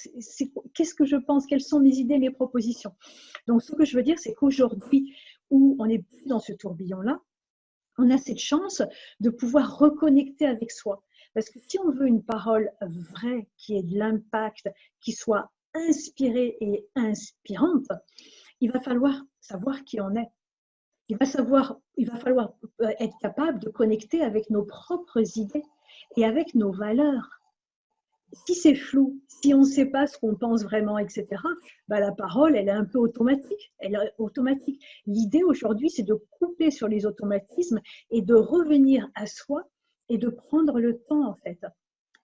Qu'est-ce que je pense? Quelles sont mes idées, mes propositions? Donc, ce que je veux dire, c'est qu'aujourd'hui, où on n'est plus dans ce tourbillon-là, on a cette chance de pouvoir reconnecter avec soi. Parce que si on veut une parole vraie, qui ait de l'impact, qui soit inspirée et inspirante, il va falloir savoir qui on est. Il va falloir être capable de connecter avec nos propres idées et avec nos valeurs. Si c'est flou, si on ne sait pas ce qu'on pense vraiment, etc., la parole, elle est un peu automatique. L'idée aujourd'hui, c'est de couper sur les automatismes et de revenir à soi et de prendre le temps, en fait.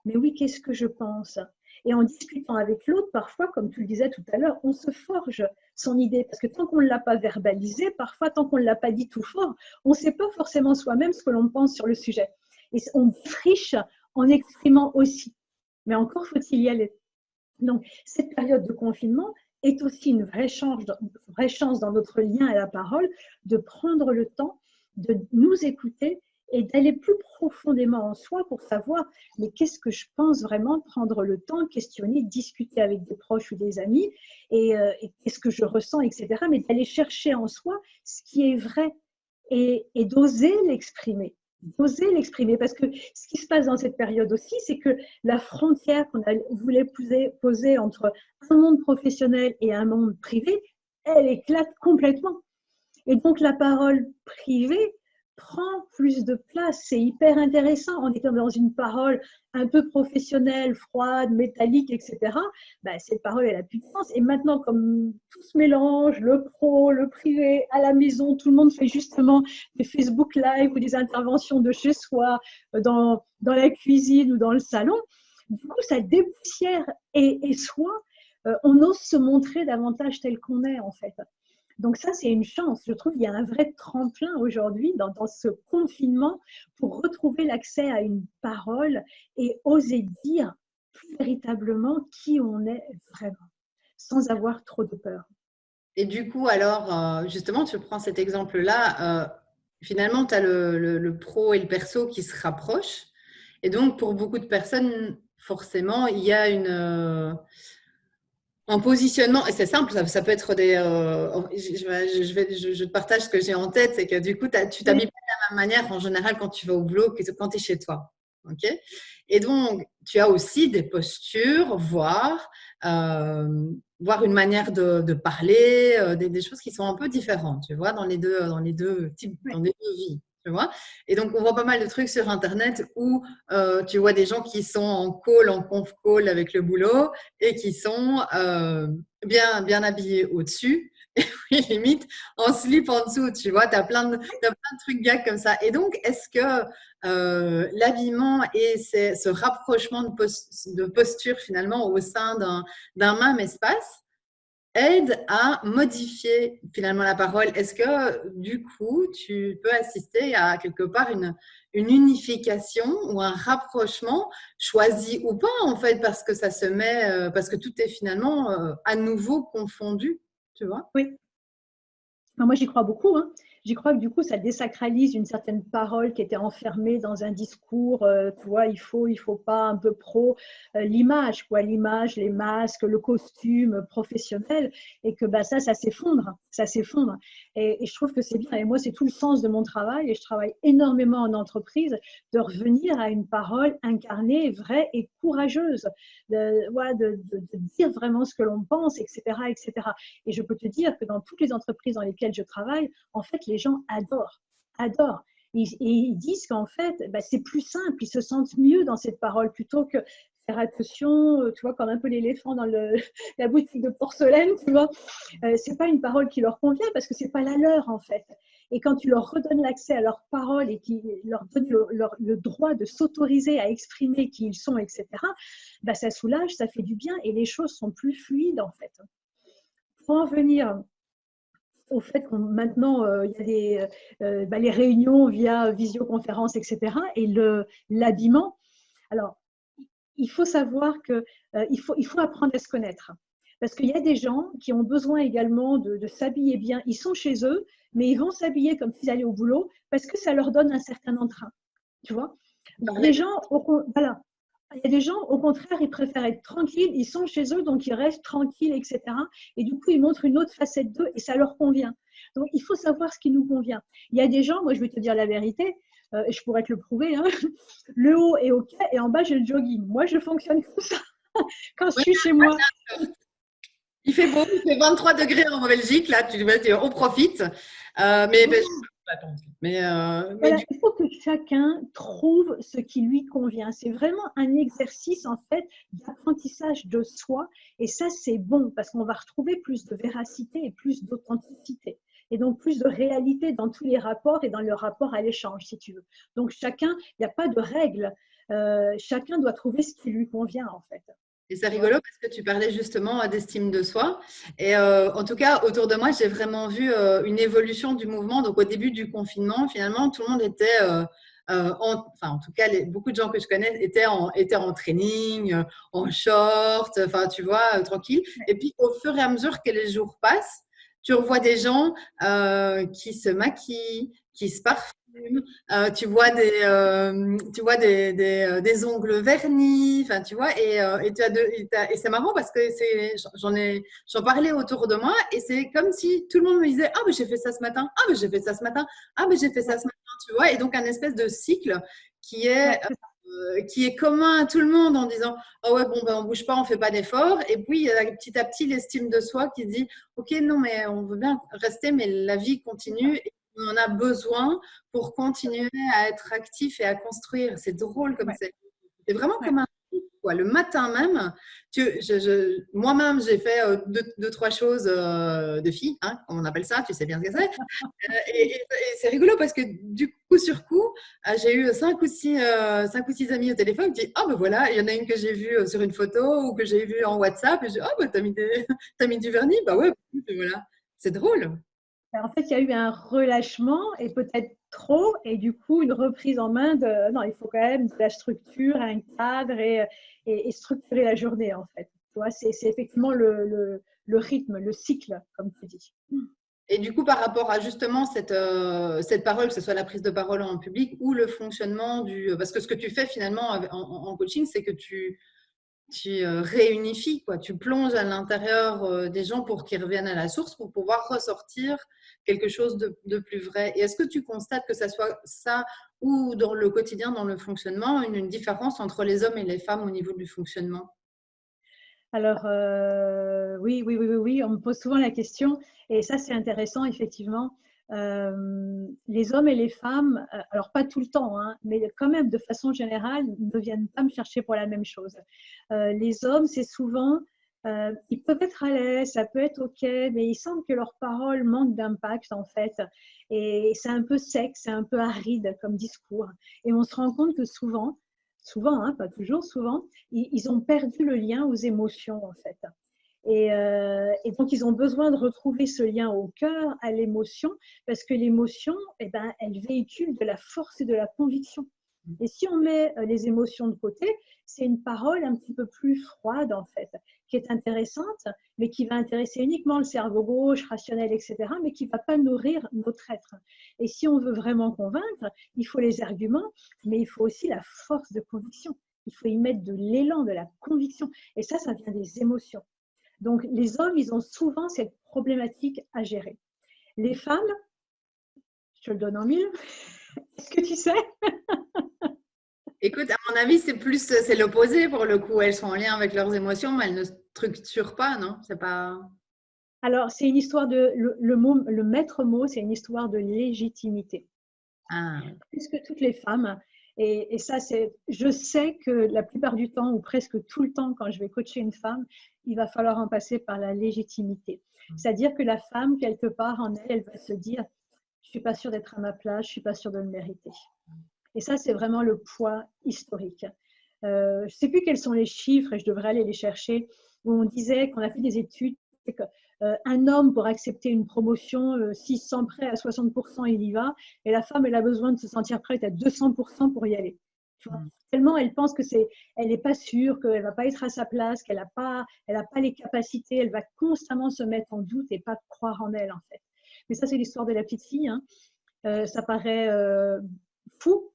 Mais oui, qu'est-ce que je pense? Et en discutant avec l'autre, parfois, comme tu le disais tout à l'heure, on se forge son idée. Parce que tant qu'on ne l'a pas verbalisé, parfois, tant qu'on ne l'a pas dit tout fort, on ne sait pas forcément soi-même ce que l'on pense sur le sujet. Et on triche en exprimant aussi. Mais encore faut-il y aller. Donc, cette période de confinement est aussi une vraie chance dans notre lien à la parole, de prendre le temps de nous écouter et d'aller plus profondément en soi pour savoir, mais qu'est-ce que je pense vraiment, prendre le temps, questionner, discuter avec des proches ou des amis, et qu'est-ce que je ressens, etc. Mais d'aller chercher en soi ce qui est vrai et d'oser l'exprimer. D'oser l'exprimer, parce que ce qui se passe dans cette période aussi, c'est que la frontière qu'on voulait poser entre un monde professionnel et un monde privé, elle éclate complètement. Et donc la parole privée prend plus de place. C'est hyper intéressant. On est comme dans une parole un peu professionnelle, froide, métallique, etc. Cette parole, elle a plus de sens. Et maintenant, comme tout se mélange, le pro, le privé, à la maison, tout le monde fait justement des Facebook Live ou des interventions de chez soi, dans la cuisine ou dans le salon. du coup, ça dépoussière et soit on ose se montrer davantage tel qu'on est, en fait. Donc ça, c'est une chance. Je trouve qu'il y a un vrai tremplin aujourd'hui dans ce confinement pour retrouver l'accès à une parole et oser dire plus véritablement qui on est vraiment, sans avoir trop de peur. Et du coup, alors, justement, tu prends cet exemple-là. Finalement, tu as le pro et le perso qui se rapprochent. Et donc, pour beaucoup de personnes, forcément, il y a un positionnement. Et c'est simple, ça peut être des. Je te partage ce que j'ai en tête, c'est que du coup, tu t'habilles pas de la même manière en général quand tu vas au boulot que quand tu es chez toi. Ok. Et donc, tu as aussi des postures, voire une manière de parler, des choses qui sont un peu différentes, tu vois, dans les deux types, dans les deux vies, tu vois. Et donc, on voit pas mal de trucs sur Internet où tu vois des gens qui sont en call, en conf call avec le boulot et qui sont bien habillés au-dessus. Et puis, limite, en slip en dessous, tu vois, tu as plein de trucs gags comme ça. Et donc, est-ce que l'habillement et ce rapprochement de posture finalement au sein d'un même espace aide à modifier finalement la parole. Est-ce que du coup, tu peux assister à quelque part une unification ou un rapprochement choisi ou pas en fait parce que ça se met, parce que tout est finalement à nouveau confondu, tu vois? Oui. Moi, j'y crois beaucoup. Hein. J'y crois que du coup, ça désacralise une certaine parole qui était enfermée dans un discours, tu vois, il faut pas, un peu pro, l'image, quoi, l'image, les masques, le costume professionnel, et que bah, ça s'effondre, ça s'effondre. Et je trouve que c'est bien. Et moi, c'est tout le sens de mon travail, et je travaille énormément en entreprise, de revenir à une parole incarnée, vraie et courageuse, voilà, de dire vraiment ce que l'on pense, etc., etc. Et je peux te dire que dans toutes les entreprises dans lesquelles je travaille, en fait, les gens adorent. Et ils disent qu'en fait, bah, c'est plus simple, ils se sentent mieux dans cette parole plutôt que faire attention, tu vois, comme un peu l'éléphant dans la boutique de porcelaine, tu vois. C'est pas une parole qui leur convient parce que c'est pas la leur, en fait. Et quand tu leur redonnes l'accès à leur parole et qui leur donne le droit de s'autoriser à exprimer qui ils sont, etc., bah, ça soulage, ça fait du bien et les choses sont plus fluides, en fait. Pour en venir au fait que maintenant, il y a les réunions via visioconférence, etc. Et l'habillement. Alors, il faut savoir qu'il faut apprendre à se connaître. Parce qu'il y a des gens qui ont besoin également de s'habiller bien. Ils sont chez eux, mais ils vont s'habiller comme s'ils allaient au boulot parce que ça leur donne un certain entrain. Tu vois. Il y a des gens, voilà. Il y a des gens, au contraire, ils préfèrent être tranquilles, ils sont chez eux, donc ils restent tranquilles, etc. Et du coup, ils montrent une autre facette d'eux et ça leur convient. Donc, il faut savoir ce qui nous convient. Il y a des gens, moi, je vais te dire la vérité, et je pourrais te le prouver, hein, le haut est OK et en bas, j'ai le jogging. Moi, je fonctionne comme ça quand je suis chez moi. Il fait beau, il fait 23 degrés en Belgique, là, on profite. Voilà, il faut que chacun trouve ce qui lui convient. C'est vraiment un exercice, en fait, d'apprentissage de soi. Et ça, c'est bon parce qu'on va retrouver plus de véracité et plus d'authenticité. Et donc, plus de réalité dans tous les rapports et dans le rapport à l'échange, si tu veux. Donc, chacun, il n'y a pas de règle. Chacun doit trouver ce qui lui convient, en fait. Et c'est rigolo parce que tu parlais justement d'estime de soi. Et en tout cas, autour de moi, j'ai vraiment vu une évolution du mouvement. Donc, au début du confinement, finalement, tout le monde était, en tout cas, beaucoup de gens que je connais étaient en training, en short, enfin, tu vois, tranquille. Et puis, au fur et à mesure que les jours passent, tu revois des gens qui se maquillent, qui se parfument. Tu vois des ongles vernis, enfin tu vois, et c'est marrant parce que j'en parlais autour de moi et c'est comme si tout le monde me disait ah mais j'ai fait ça ce matin, ah mais j'ai fait ça ce matin, ah mais j'ai fait ça ce matin, tu vois, et donc un espèce de cycle qui est qui est commun à tout le monde en disant ah ouais bon ben on bouge pas, on fait pas d'efforts, et puis il y a petit à petit l'estime de soi qui dit ok non mais on veut bien rester mais la vie continue et on en a besoin pour continuer à être actif et à construire. C'est drôle comme c'est vraiment comme un quoi. Le matin même, moi-même, j'ai fait deux, trois choses de filles, hein, comme on appelle ça, tu sais bien ce que c'est. Et c'est rigolo parce que du coup sur coup, j'ai eu cinq ou six amis au téléphone qui disent ah ben voilà, il y en a une que j'ai vue sur une photo ou que j'ai vue en WhatsApp et je dis ah ben t'as mis du vernis, bah ouais, voilà, c'est drôle. En fait, il y a eu un relâchement et peut-être trop, et du coup, une reprise en main de non, il faut quand même de la structure, un cadre et structurer la journée, en fait. Tu vois, c'est effectivement le rythme, le cycle, comme tu dis. Et du coup, par rapport à justement cette parole, que ce soit la prise de parole en public ou le fonctionnement parce que ce que tu fais finalement en coaching, c'est que tu réunifies, quoi. Tu plonges à l'intérieur des gens pour qu'ils reviennent à la source, pour pouvoir ressortir quelque chose de plus vrai. Et est-ce que tu constates que ça soit ça ou dans le quotidien, dans le fonctionnement, une différence entre les hommes et les femmes au niveau du fonctionnement? Alors, oui, oui, oui, oui, oui, on me pose souvent la question, et ça, c'est intéressant, effectivement. Les hommes et les femmes, alors pas tout le temps, hein, mais quand même de façon générale, ne viennent pas me chercher pour la même chose. Les hommes, c'est souvent, ils peuvent être à l'aise, ça peut être OK, mais il semble que leurs paroles manquent d'impact, en fait. Et c'est un peu sec, c'est un peu aride comme discours. Et on se rend compte que souvent, hein, pas toujours, souvent, ils ont perdu le lien aux émotions, en fait. Et donc, ils ont besoin de retrouver ce lien au cœur, à l'émotion, parce que l'émotion, eh ben, elle véhicule de la force et de la conviction. Et si on met les émotions de côté, c'est une parole un petit peu plus froide, en fait, qui est intéressante, mais qui va intéresser uniquement le cerveau gauche, rationnel, etc., mais qui ne va pas nourrir notre être. Et si on veut vraiment convaincre, il faut les arguments, mais il faut aussi la force de conviction. Il faut y mettre de l'élan, de la conviction. Et ça vient des émotions. Donc, les hommes, ils ont souvent cette problématique à gérer. Les femmes, je te le donne en mille, est-ce que tu sais? Écoute, à mon avis, c'est l'opposé pour le coup. Elles sont en lien avec leurs émotions, mais elles ne structurent pas, non? C'est pas. Alors, c'est une histoire de, le maître mot, c'est une histoire de légitimité. Ah. Plus que toutes les femmes, et ça, je sais que la plupart du temps, ou presque tout le temps, quand je vais coacher une femme, il va falloir en passer par la légitimité. C'est-à-dire que la femme, quelque part en elle, elle va se dire, je ne suis pas sûre d'être à ma place, je ne suis pas sûre de le mériter. Et ça, c'est vraiment le poids historique. Je ne sais plus quels sont les chiffres, et je devrais aller les chercher, où on disait qu'on a fait des études, qu'un homme, pour accepter une promotion, s'il se sent prêt à 60%, il y va, et la femme, elle a besoin de se sentir prête à 200% pour y aller. Tu vois, tellement elle pense elle n'est pas sûre, qu'elle ne va pas être à sa place, qu'elle n'a pas les capacités, elle va constamment se mettre en doute et pas croire en elle, en fait. Mais ça, c'est l'histoire de la petite fille, hein. Ça paraît fou,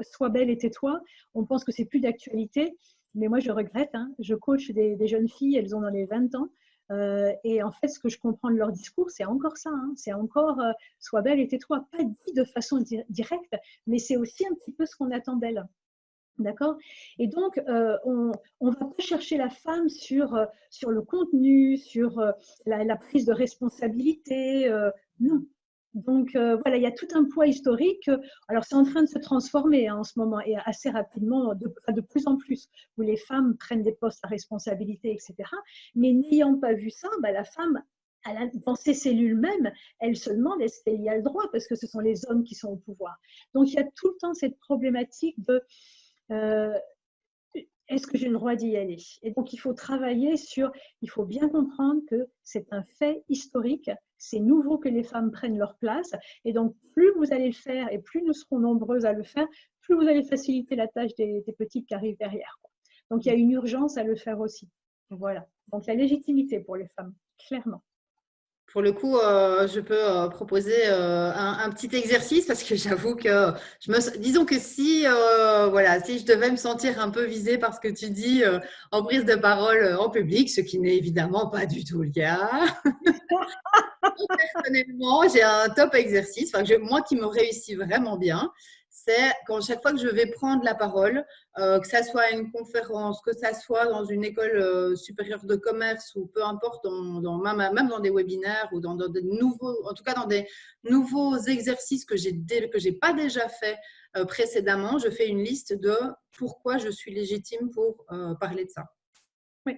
sois belle et tais-toi. On pense que c'est plus d'actualité, mais moi je regrette, hein. Je coach des jeunes filles, elles ont dans les 20 ans, et en fait ce que je comprends de leur discours, c'est encore ça, hein. C'est encore sois belle et tais-toi, pas dit de façon directe, mais c'est aussi un petit peu ce qu'on attend d'elle. D'accord? Et donc, on ne va pas chercher la femme sur le contenu, sur la prise de responsabilité. Non. Donc, voilà, il y a tout un poids historique. Alors, c'est en train de se transformer, hein, en ce moment, et assez rapidement, de plus en plus, où les femmes prennent des postes à responsabilité, etc. Mais n'ayant pas vu ça, bah, la femme, dans ses cellules même, elle se demande est-ce qu'elle y a le droit, parce que ce sont les hommes qui sont au pouvoir. Donc, il y a tout le temps cette problématique de est-ce que j'ai le droit d'y aller? Et donc, il faut travailler sur, il faut bien comprendre que c'est un fait historique, c'est nouveau que les femmes prennent leur place, et donc plus vous allez le faire, et plus nous serons nombreuses à le faire, plus vous allez faciliter la tâche des petites qui arrivent derrière. Donc, il y a une urgence à le faire aussi. Voilà. Donc, la légitimité pour les femmes, clairement. Pour le coup, je peux proposer un petit exercice parce que j'avoue que disons que si voilà, si je devais me sentir un peu visée par ce que tu dis en prise de parole en public, ce qui n'est évidemment pas du tout le cas. Personnellement, j'ai un top exercice, moi qui me réussit vraiment bien, c'est quand chaque fois que je vais prendre la parole, que ça soit à une conférence, que ça soit dans une école supérieure de commerce ou peu importe, même dans des webinaires ou dans des nouveaux, en tout cas dans des nouveaux exercices que j'ai pas déjà fait précédemment, je fais une liste de pourquoi je suis légitime pour parler de ça. Oui.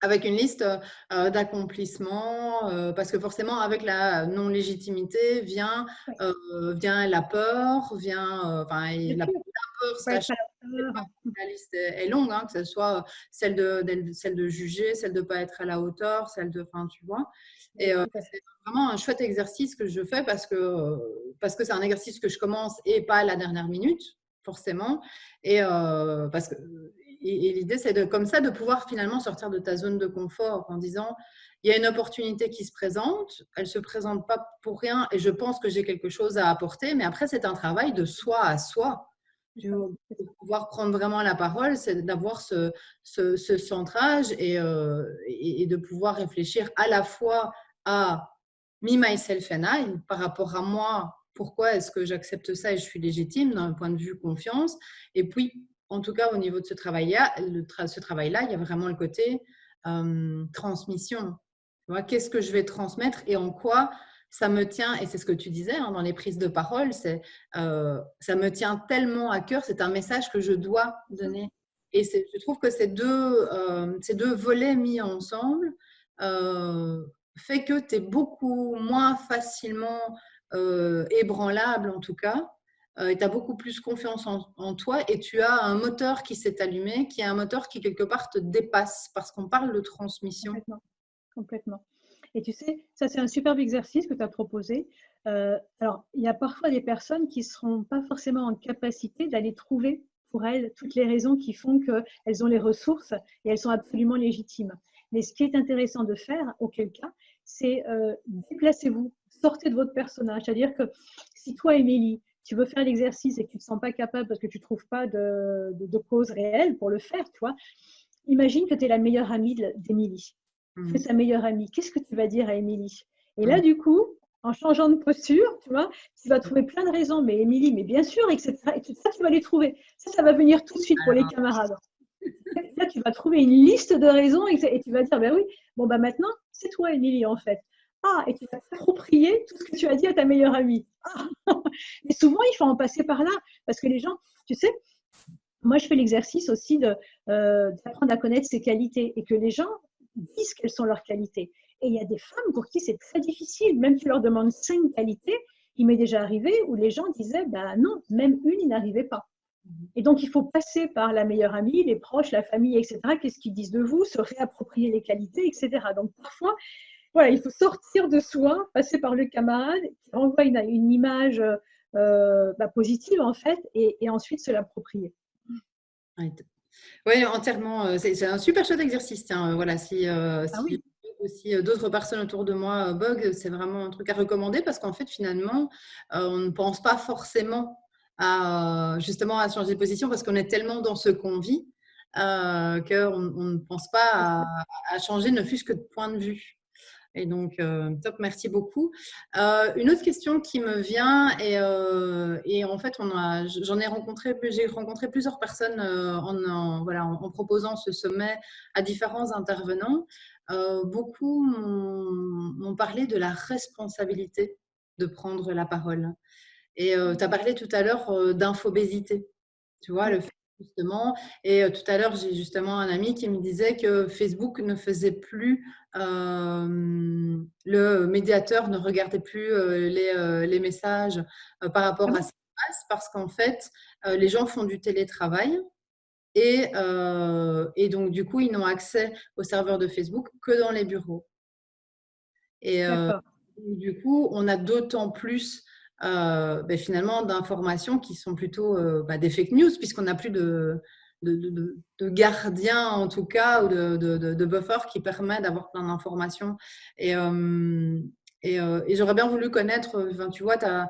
Avec une liste d'accomplissements, parce que forcément, avec la non-légitimité vient, Oui. vient la peur, vient, la peur, Ouais, sachant que la liste est longue, hein, que ce soit celle de juger, celle de ne pas être à la hauteur, celle de, enfin, tu vois. Et c'est vraiment un chouette exercice que je fais parce que c'est un exercice que je commence et pas à la dernière minute, forcément. Et parce que et l'idée, c'est comme ça de pouvoir finalement sortir de ta zone de confort en disant, il y a une opportunité qui se présente, elle ne se présente pas pour rien et je pense que j'ai quelque chose à apporter, mais après, c'est un travail de soi à soi. Pour pouvoir prendre vraiment la parole, c'est d'avoir ce centrage et de pouvoir réfléchir à la fois à me, myself and I, par rapport à moi, pourquoi est-ce que j'accepte ça et je suis légitime d'un point de vue confiance, et puis en tout cas, au niveau de ce travail-là, il y a vraiment le côté transmission. Qu'est-ce que je vais transmettre et en quoi ça me tient, et c'est ce que tu disais dans les prises de parole, ça me tient tellement à cœur, c'est un message que je dois donner. Et je trouve que ces deux volets mis ensemble fait que tu es beaucoup moins facilement ébranlable en tout cas. Et tu as beaucoup plus confiance en toi et tu as un moteur qui s'est allumé, qui est un moteur qui quelque part te dépasse parce qu'on parle de transmission. Complètement. Complètement. Et tu sais, ça c'est un superbe exercice que tu as proposé. Alors, il y a parfois des personnes qui ne seront pas forcément en capacité d'aller trouver pour elles toutes les raisons qui font qu'elles ont les ressources et elles sont absolument légitimes. Mais ce qui est intéressant de faire, auquel cas, c'est déplacez-vous, sortez de votre personnage. C'est-à-dire que si toi, Émilie, tu veux faire l'exercice et que tu ne te sens pas capable parce que tu ne trouves pas de cause réelle pour le faire, tu vois, imagine que tu es la meilleure amie d'Émilie. Tu es sa meilleure amie. Qu'est-ce que tu vas dire à Émilie? Et là, du coup, en changeant de posture, tu vois, tu vas trouver plein de raisons. Mais Émilie, mais bien sûr, etc. Et tout ça, tu vas les trouver. Ça va venir tout de suite pour les camarades. Là, tu vas trouver une liste de raisons et tu vas dire, ben oui, bon, ben maintenant, c'est toi, Émilie, en fait. Ah, et tu vas t'approprier tout ce que tu as dit à ta meilleure amie. Ah. Mais souvent, il faut en passer par là. Parce que les gens, tu sais, moi, je fais l'exercice aussi d'apprendre à connaître ses qualités et que les gens disent quelles sont leurs qualités. Et il y a des femmes pour qui c'est très difficile. Même tu leur demandes 5 qualités, il m'est déjà arrivé où les gens disaient, ben non, même une, ils n'arrivaient pas. Et donc, il faut passer par la meilleure amie, les proches, la famille, etc. Qu'est-ce qu'ils disent de vous, se réapproprier les qualités, etc. Donc, parfois, voilà, il faut sortir de soi, passer par le camarade qui renvoie une image positive, en fait, et ensuite se l'approprier. Oui, entièrement. C'est un super chouette exercice. Tiens, voilà, si aussi d'autres personnes autour de moi bug, c'est vraiment un truc à recommander parce qu'en fait, finalement, on ne pense pas forcément justement à changer de position parce qu'on est tellement dans ce qu'on vit qu'on ne pense pas à changer, ne fût-ce que de point de vue. Et donc, top, merci beaucoup. Une autre question qui me vient, et en fait, j'ai rencontré plusieurs personnes en proposant ce sommet à différents intervenants. Beaucoup m'ont parlé de la responsabilité de prendre la parole. Et tu as parlé tout à l'heure d'infobésité, tu vois, le fait justement. Et tout à l'heure, j'ai justement un ami qui me disait que Facebook ne faisait plus, le médiateur ne regardait plus les messages par rapport à ce qui se passe parce qu'en fait, les gens font du télétravail. Et donc, du coup, ils n'ont accès au serveur de Facebook que dans les bureaux. Et du coup, on a d'autant plus finalement d'informations qui sont plutôt des fake news, puisqu'on n'a plus de gardiens, en tout cas, ou de buffer qui permet d'avoir plein d'informations. Et j'aurais bien voulu connaître, tu vois, ta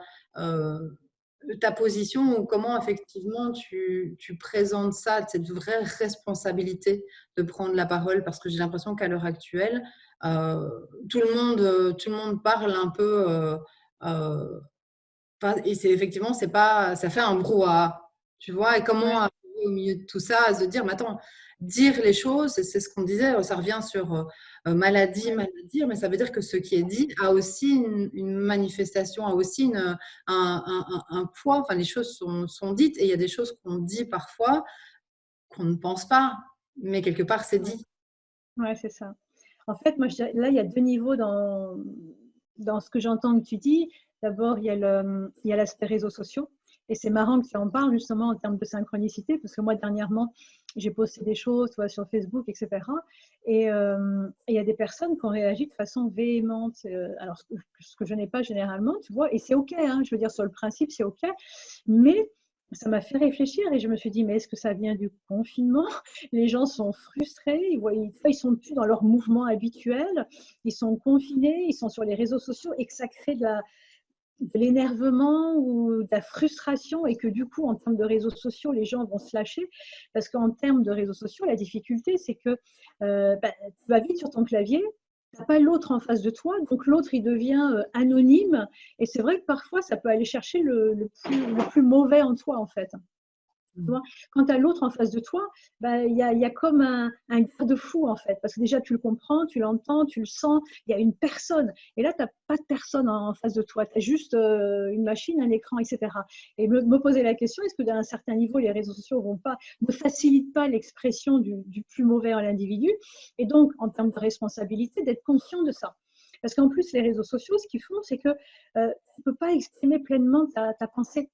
position ou comment effectivement tu présentes ça, cette vraie responsabilité de prendre la parole, parce que j'ai l'impression qu'à l'heure actuelle, tout le monde parle un peu et c'est effectivement, c'est pas, ça fait un brouhaha, tu vois. Et comment Ouais, arriver au milieu de tout ça à se dire, mais attends, dire les choses, c'est ce qu'on disait, ça revient sur maladie, ouais, maladie, mais ça veut dire que ce qui est dit a aussi une manifestation, a aussi un poids. Enfin, les choses sont dites et il y a des choses qu'on dit parfois qu'on ne pense pas, mais quelque part, c'est ouais, dit. ouais, c'est ça. En fait, moi, là, il y a deux niveaux dans ce que j'entends que tu dis. D'abord, il y a l'aspect réseaux sociaux. Et c'est marrant que tu en parles justement en termes de synchronicité, parce que moi, dernièrement, j'ai posté des choses, tu vois, sur Facebook, etc. Et il y a des personnes qui ont réagi de façon véhémente. Alors, ce que je n'ai pas généralement, tu vois, et c'est OK, hein, je veux dire, sur le principe, c'est OK. Mais ça m'a fait réfléchir et je me suis dit, mais est-ce que ça vient du confinement? Les gens sont frustrés, ils sont plus dans leur mouvement habituel, ils sont confinés, ils sont sur les réseaux sociaux et que ça crée de l'énervement ou de la frustration et que du coup, en termes de réseaux sociaux, les gens vont se lâcher parce qu'en termes de réseaux sociaux, la difficulté, c'est que tu vas vite sur ton clavier, tu n'as pas l'autre en face de toi, donc l'autre, il devient anonyme et c'est vrai que parfois, ça peut aller chercher le plus mauvais en toi, en fait. Tu vois, quand tu as l'autre en face de toi, bah, y a comme un garde-fou en fait, parce que déjà tu le comprends, tu l'entends, tu le sens, il y a une personne. Et là, tu n'as pas de personne en face de toi, tu as juste une machine, un écran, etc. Et me poser la question, est-ce que d'un certain niveau, les réseaux sociaux ne facilitent pas l'expression du plus mauvais en l'individu? Et donc, en termes de responsabilité, d'être conscient de ça. Parce qu'en plus, les réseaux sociaux, ce qu'ils font, c'est que tu ne peux pas exprimer pleinement ta pensée.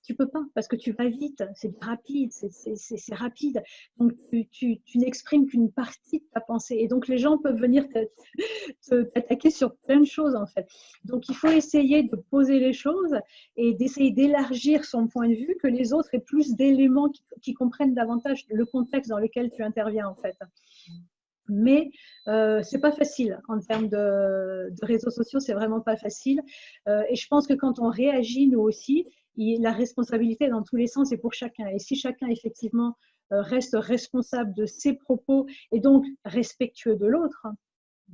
Tu peux pas parce que tu vas vite, c'est rapide, c'est rapide. Donc tu n'exprimes qu'une partie de ta pensée et donc les gens peuvent venir t'attaquer sur plein de choses en fait. Donc il faut essayer de poser les choses et d'essayer d'élargir son point de vue, que les autres aient plus d'éléments qui comprennent davantage le contexte dans lequel tu interviens en fait. Mais c'est pas facile en termes de réseaux sociaux, c'est vraiment pas facile. Et je pense que quand on réagit nous aussi, la responsabilité est dans tous les sens et pour chacun. Et si chacun effectivement reste responsable de ses propos et donc respectueux de l'autre, hein,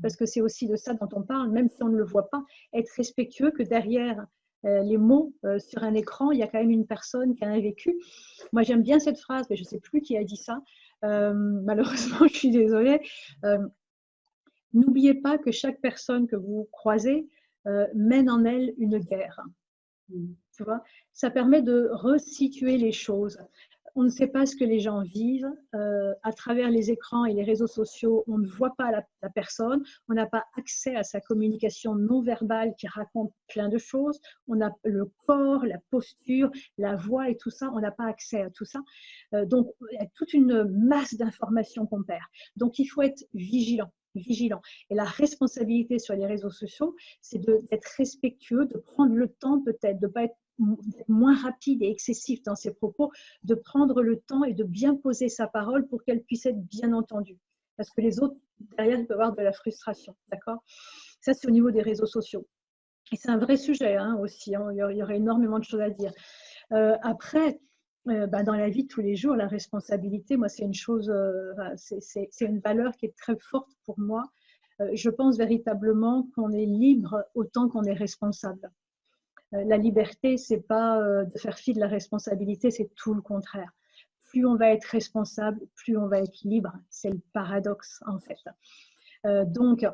parce que c'est aussi de ça dont on parle, même si on ne le voit pas, être respectueux que derrière les mots sur un écran, il y a quand même une personne qui a un vécu. Moi, j'aime bien cette phrase, mais je ne sais plus qui a dit ça. Malheureusement, je suis désolée. Euh, N'oubliez pas que chaque personne que vous croisez mène en elle une guerre. Tu vois, ça permet de resituer les choses. On ne sait pas ce que les gens vivent. À travers les écrans et les réseaux sociaux, on ne voit pas la personne. On n'a pas accès à sa communication non verbale qui raconte plein de choses. On a le corps, la posture, la voix et tout ça. On n'a pas accès à tout ça. Donc, il y a toute une masse d'informations qu'on perd. Donc, il faut être vigilant. Vigilant. Et la responsabilité sur les réseaux sociaux, c'est d'être respectueux, de prendre le temps peut-être, de ne pas être moins rapide et excessif dans ses propos, de prendre le temps et de bien poser sa parole pour qu'elle puisse être bien entendue. Parce que les autres, derrière, ils peuvent avoir de la frustration. D'accord? Ça, c'est au niveau des réseaux sociaux. Et c'est un vrai sujet hein, aussi. Hein, il y aurait énormément de choses à dire. Après, dans la vie de tous les jours, la responsabilité, moi, c'est une chose, c'est une valeur qui est très forte pour moi. Je pense véritablement qu'on est libre autant qu'on est responsable. La liberté, c'est pas de faire fi de la responsabilité, c'est tout le contraire. Plus on va être responsable, plus on va être libre. C'est le paradoxe, en fait. Donc,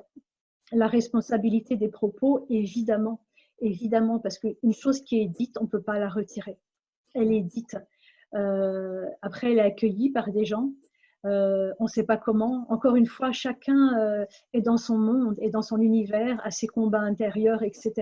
la responsabilité des propos, évidemment, évidemment, parce qu'une chose qui est dite, on ne peut pas la retirer. Elle est dite. Après, elle est accueillie par des gens. On ne sait pas comment. Encore une fois, chacun est dans son monde, est dans son univers, a ses combats intérieurs, etc.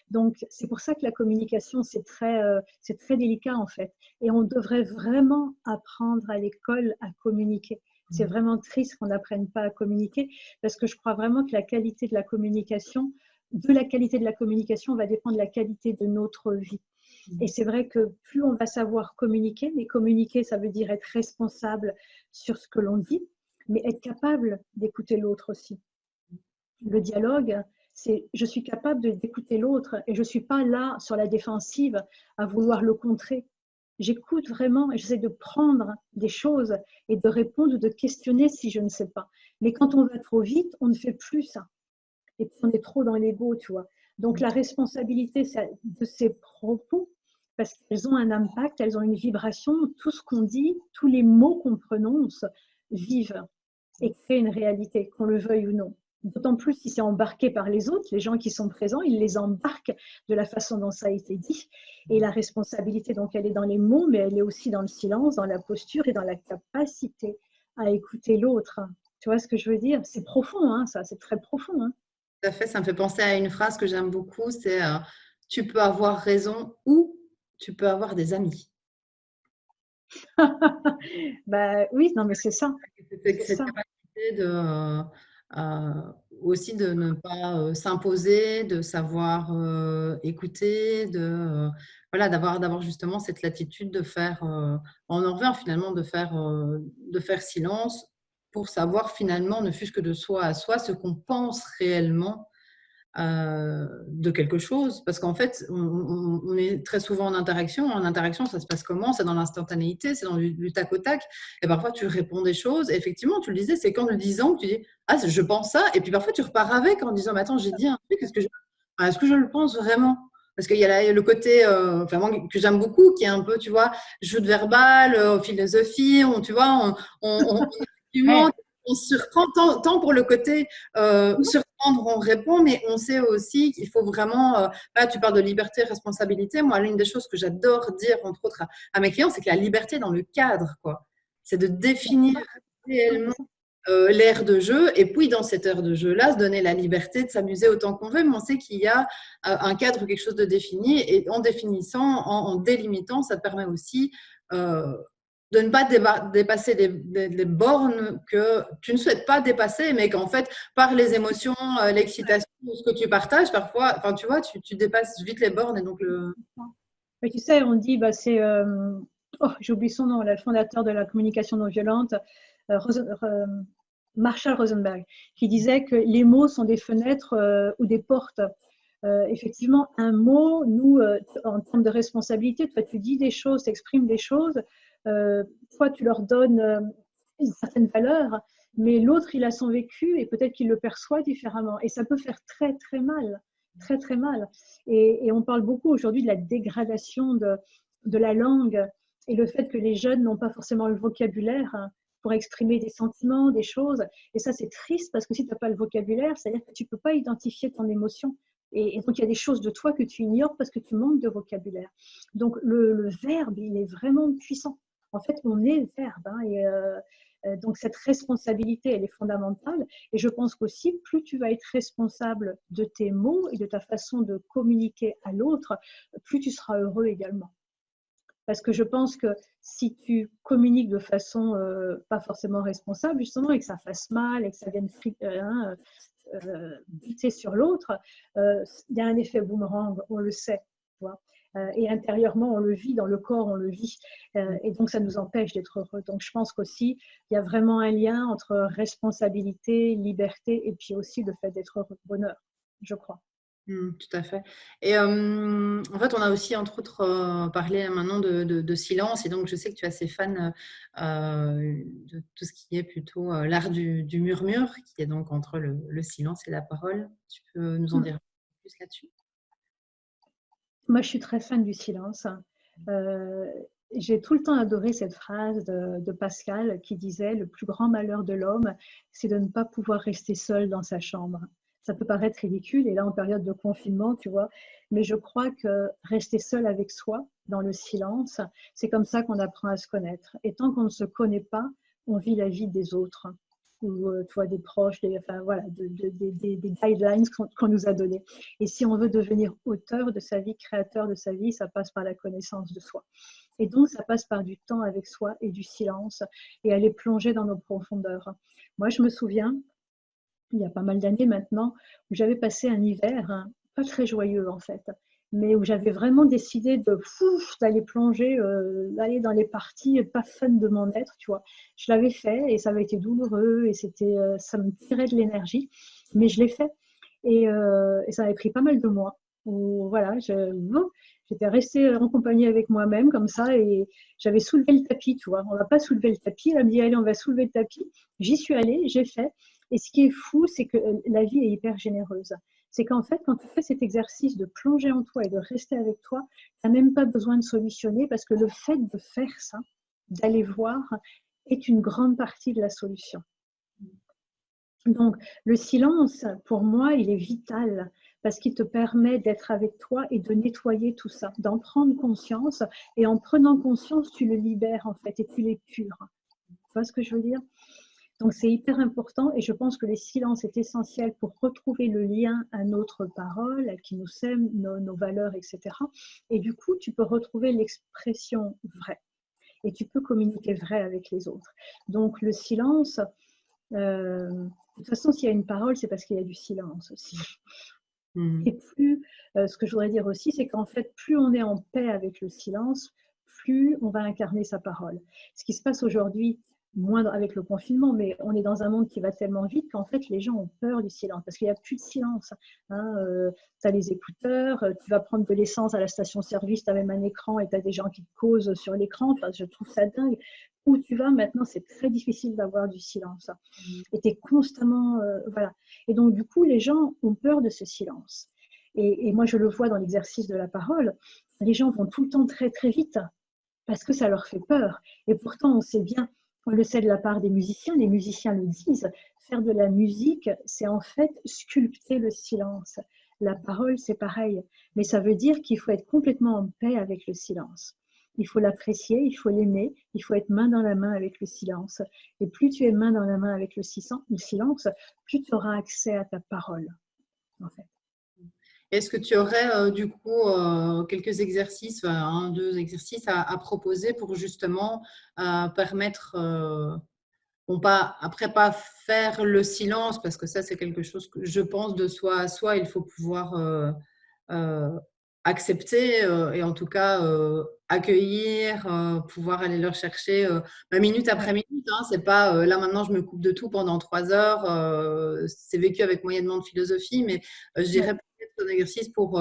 Donc, c'est pour ça que la communication, c'est très délicat en fait. Et on devrait vraiment apprendre à l'école à communiquer. C'est vraiment triste qu'on n'apprenne pas à communiquer parce que je crois vraiment que la qualité de la communication va dépendre de la qualité de notre vie. Et c'est vrai que plus on va savoir communiquer, mais communiquer, ça veut dire être responsable sur ce que l'on dit, mais être capable d'écouter l'autre aussi. Le dialogue, c'est je suis capable d'écouter l'autre et je ne suis pas là sur la défensive à vouloir le contrer. J'écoute vraiment et j'essaie de prendre des choses et de répondre ou de questionner si je ne sais pas. Mais quand on va trop vite, on ne fait plus ça. Et puis on est trop dans l'ego, tu vois. Donc la responsabilité de ces propos, parce qu'elles ont un impact, elles ont une vibration, tout ce qu'on dit, tous les mots qu'on prononce vivent et créent une réalité, qu'on le veuille ou non. D'autant plus si c'est embarqué par les autres, les gens qui sont présents, ils les embarquent de la façon dont ça a été dit. Et la responsabilité, donc, elle est dans les mots, mais elle est aussi dans le silence, dans la posture et dans la capacité à écouter l'autre. Tu vois ce que je veux dire? C'est profond, hein, ça, c'est très profond. Hein. Tout à fait, ça me fait penser à une phrase que j'aime beaucoup, c'est tu peux avoir raison ou tu peux avoir des amis. Bah, oui, non, mais c'est ça. C'est cette capacité aussi de ne pas s'imposer, de savoir écouter, voilà, d'avoir justement cette latitude de faire, on en revient finalement de faire silence pour savoir finalement, ne fût-ce que de soi à soi, ce qu'on pense réellement de quelque chose. Parce qu'en fait, on est très souvent en interaction. En interaction, ça se passe comment? C'est dans l'instantanéité, c'est dans du tac au tac. Et parfois, tu réponds des choses. Et effectivement, tu le disais, c'est qu'en le disant, tu dis ah, je pense ça. Et puis parfois, tu repars avec en disant mais attends, j'ai dit un truc, est-ce que je le pense vraiment? Parce qu'il y a le côté enfin, moi, que j'aime beaucoup, qui est un peu, tu vois, jeu de verbal, philosophie, tu vois, effectivement, on se surprend tant pour le côté surprendre, on répond, mais on sait aussi qu'il faut vraiment, là tu parles de liberté, responsabilité. Moi, l'une des choses que j'adore dire, entre autres, à mes clients, c'est que la liberté dans le cadre, quoi. C'est de définir réellement l'aire de jeu, et puis dans cette aire de jeu-là, se donner la liberté de s'amuser autant qu'on veut, mais on sait qu'il y a un cadre, quelque chose de défini, et en définissant, en délimitant, ça te permet aussi de ne pas dépasser des bornes que tu ne souhaites pas dépasser, mais qu'en fait, par les émotions, l'excitation, ce que tu partages, parfois, enfin, tu vois, tu dépasses vite les bornes. Et donc Mais tu sais, on dit, bah, c'est, j'oublie son nom, là, le fondateur de la communication non violente, Marshall Rosenberg, qui disait que les mots sont des fenêtres ou des portes. Effectivement, un mot, nous, en termes de responsabilité, toi, tu dis des choses, tu exprimes des choses, toi, tu leur donnes une certaine valeur, mais l'autre, il a son vécu et peut-être qu'il le perçoit différemment. Et ça peut faire très, très mal, très, très mal. Et on parle beaucoup aujourd'hui de la dégradation de la langue et le fait que les jeunes n'ont pas forcément le vocabulaire pour exprimer des sentiments, des choses. Et ça, c'est triste parce que si tu n'as pas le vocabulaire, c'est-à-dire que tu ne peux pas identifier ton émotion. Et donc, il y a des choses de toi que tu ignores parce que tu manques de vocabulaire. Donc, le verbe, il est vraiment puissant. En fait, on est verbe. Hein, et donc, cette responsabilité, elle est fondamentale. Et je pense qu'aussi, plus tu vas être responsable de tes mots et de ta façon de communiquer à l'autre, plus tu seras heureux également. Parce que je pense que si tu communiques de façon pas forcément responsable, justement, et que ça fasse mal, et que ça vienne buter sur l'autre, il y a un effet boomerang, on le sait. Tu vois. Et intérieurement, on le vit, dans le corps, on le vit. Et donc, ça nous empêche d'être heureux. Donc, je pense qu'aussi, il y a vraiment un lien entre responsabilité, liberté, et puis aussi le fait d'être heureux, bonheur, je crois. Tout à fait. Et en fait, on a aussi, entre autres, parlé maintenant de silence. Et donc, je sais que tu es assez fan de tout ce qui est plutôt l'art du murmure, qui est donc entre le silence et la parole. Tu peux nous en dire plus là-dessus? Moi, je suis très fan du silence. J'ai tout le temps adoré cette phrase de Pascal qui disait « Le plus grand malheur de l'homme, c'est de ne pas pouvoir rester seul dans sa chambre ». Ça peut paraître ridicule, et là, en période de confinement, tu vois, mais je crois que rester seul avec soi, dans le silence, c'est comme ça qu'on apprend à se connaître. Et tant qu'on ne se connaît pas, on vit la vie des autres, ou toi, des proches, enfin, voilà, des guidelines qu'on nous a données. Et si on veut devenir auteur de sa vie, créateur de sa vie, ça passe par la connaissance de soi. Et donc, ça passe par du temps avec soi et du silence, et aller plonger dans nos profondeurs. Moi, je me souviens, il y a pas mal d'années maintenant, où j'avais passé un hiver pas très joyeux en fait, mais où j'avais vraiment décidé d'aller plonger, d'aller dans les parties pas fun de mon être, tu vois. Je l'avais fait et ça avait été douloureux et ça me tirait de l'énergie, mais je l'ai fait et ça avait pris pas mal de mois. Où, voilà, j'étais restée en compagnie avec moi-même comme ça et j'avais soulevé le tapis, tu vois. On va pas soulever le tapis, elle me dit allez, on va soulever le tapis. J'y suis allée, j'ai fait. Et ce qui est fou, c'est que la vie est hyper généreuse. c'est qu'en fait, quand tu fais cet exercice de plonger en toi et de rester avec toi, tu n'as même pas besoin de solutionner parce que le fait de faire ça, d'aller voir, est une grande partie de la solution. Donc, le silence, pour moi, il est vital parce qu'il te permet d'être avec toi et de nettoyer tout ça, d'en prendre conscience. Et en prenant conscience, tu le libères en fait et tu l'épures. Tu vois ce que je veux dire? Donc, c'est hyper important et je pense que le silence est essentiel pour retrouver le lien à notre parole, à qui nous sommes, nos valeurs, etc. Et du coup, tu peux retrouver l'expression vraie et tu peux communiquer vrai avec les autres. Donc, le silence, de toute façon, s'il y a une parole, c'est parce qu'il y a du silence aussi. Et plus, ce que je voudrais dire aussi, c'est qu'en fait, plus on est en paix avec le silence, plus on va incarner sa parole. Ce qui se passe aujourd'hui, moins avec le confinement, mais on est dans un monde qui va tellement vite qu'en fait, les gens ont peur du silence, parce qu'il n'y a plus de silence. Hein, tu as les écouteurs, tu vas prendre de l'essence à la station-service, tu as même un écran et tu as des gens qui te causent sur l'écran. Enfin, je trouve ça dingue. Où tu vas maintenant, c'est très difficile d'avoir du silence. Et tu es constamment... voilà. Et donc, du coup, les gens ont peur de ce silence. Et moi, je le vois dans l'exercice de la parole, les gens vont tout le temps très, très vite parce que ça leur fait peur. Et pourtant, on sait bien, on le sait de la part des musiciens, les musiciens le disent, faire de la musique, c'est en fait sculpter le silence. La parole, c'est pareil. Mais ça veut dire qu'il faut être complètement en paix avec le silence. Il faut l'apprécier, il faut l'aimer, il faut être main dans la main avec le silence. Et plus tu es main dans la main avec le silence, plus tu auras accès à ta parole, en fait. Est-ce que tu aurais du coup quelques exercices, un, deux exercices à proposer pour justement permettre, bon, après pas faire le silence, parce que ça c'est quelque chose que je pense de soi à soi, il faut pouvoir euh, accepter et en tout cas accueillir, pouvoir aller leur chercher minute après minute. Hein, c'est pas là maintenant je me coupe de tout pendant 3 heures. C'est vécu avec moyennement de philosophie, mais je dirais peut-être un exercice pour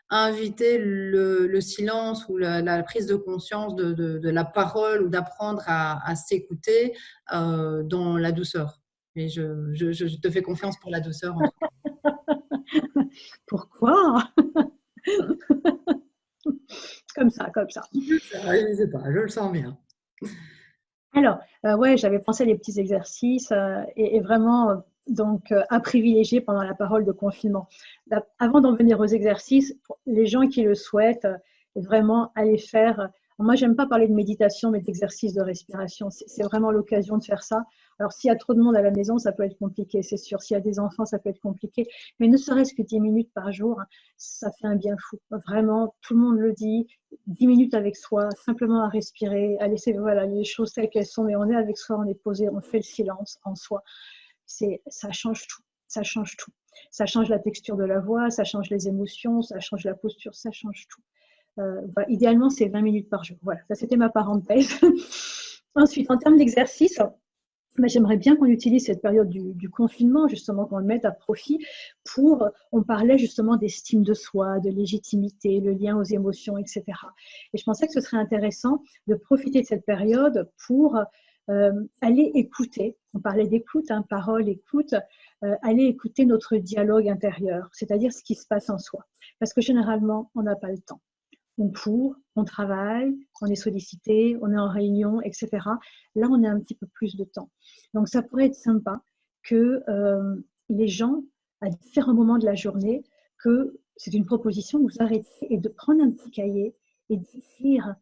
inviter le silence ou la prise de conscience de la parole ou d'apprendre à s'écouter dans la douceur. Mais je te fais confiance pour la douceur. En tout cas. Pourquoi? Comme ça, comme ça. Je ne sais pas, je le sens bien. Alors, ouais, j'avais pensé à des petits exercices et vraiment donc à privilégier pendant la parole de confinement. Avant d'en venir aux exercices, pour les gens qui le souhaitent, vraiment aller faire. Moi, j'aime pas parler de méditation, mais d'exercice de respiration. C'est vraiment l'occasion de faire ça. Alors, s'il y a trop de monde à la maison, ça peut être compliqué, c'est sûr. S'il y a des enfants, ça peut être compliqué. Mais ne serait-ce que 10 minutes par jour, ça fait un bien fou. Vraiment, tout le monde le dit. 10 minutes avec soi, simplement à respirer, à laisser voilà, les choses telles qu'elles sont, mais on est avec soi, on est posé, on fait le silence en soi. Ça change tout, ça change tout. Ça change la texture de la voix, ça change les émotions, ça change la posture, ça change tout. Voilà, idéalement, c'est 20 minutes par jour. Voilà, ça c'était ma parenthèse. Ensuite, en termes d'exercice, j'aimerais bien qu'on utilise cette période du confinement, justement, qu'on le mette à profit pour, on parlait justement d'estime de soi, de légitimité, le lien aux émotions, etc. Et je pensais que ce serait intéressant de profiter de cette période pour aller écouter, on parlait d'écoute, hein, parole, écoute, aller écouter notre dialogue intérieur, c'est-à-dire ce qui se passe en soi. Parce que généralement, on n'a pas le temps. On court, on travaille, on est sollicité, on est en réunion, etc. Là, on a un petit peu plus de temps. Donc, ça pourrait être sympa que les gens, à différents moments de la journée, que c'est une proposition, vous arrêtez et de prendre un petit cahier et d'écrire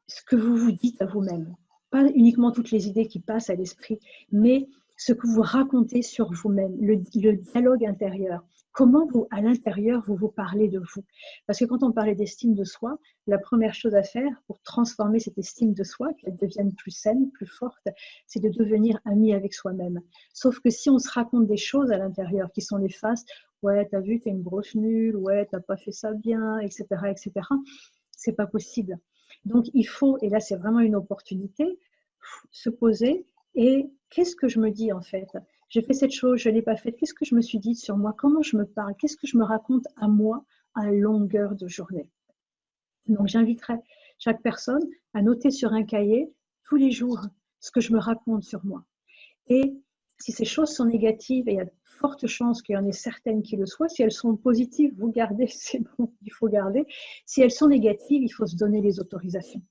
ce que vous vous dites à vous-même. Pas uniquement toutes les idées qui passent à l'esprit, mais ce que vous racontez sur vous-même, le dialogue intérieur. Comment vous, à l'intérieur, vous parlez de vous. Parce que quand on parlait d'estime de soi, la première chose à faire pour transformer cette estime de soi, qu'elle devienne plus saine, plus forte, c'est de devenir ami avec soi-même. Sauf que si on se raconte des choses à l'intérieur qui sont néfastes, ouais, t'as vu, t'es une grosse nulle, ouais, t'as pas fait ça bien, etc., etc., c'est pas possible. Donc, il faut, et là, c'est vraiment une opportunité, se poser et qu'est-ce que je me dis en fait? J'ai fait cette chose, je ne l'ai pas faite. Qu'est-ce que je me suis dit sur moi? Comment je me parle? Qu'est-ce que je me raconte à moi à longueur de journée? Donc, j'inviterai chaque personne à noter sur un cahier tous les jours ce que je me raconte sur moi. Et si ces choses sont négatives, et il y a forte chance qu'il y en ait certaines qui le soient. Si elles sont positives, vous gardez, c'est bon, il faut garder. Si elles sont négatives, il faut se donner les autorisations.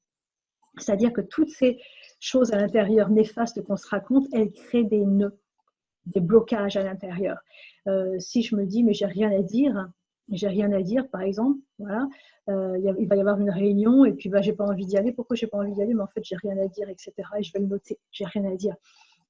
C'est-à-dire que toutes ces choses à l'intérieur néfastes qu'on se raconte, elles créent des nœuds, des blocages à l'intérieur. Si je me dis, mais j'ai rien à dire, par exemple, voilà, il va y avoir une réunion et puis j'ai pas envie d'y aller. Pourquoi j'ai pas envie d'y aller? Mais en fait, j'ai rien à dire, etc. Et je vais le noter, j'ai rien à dire.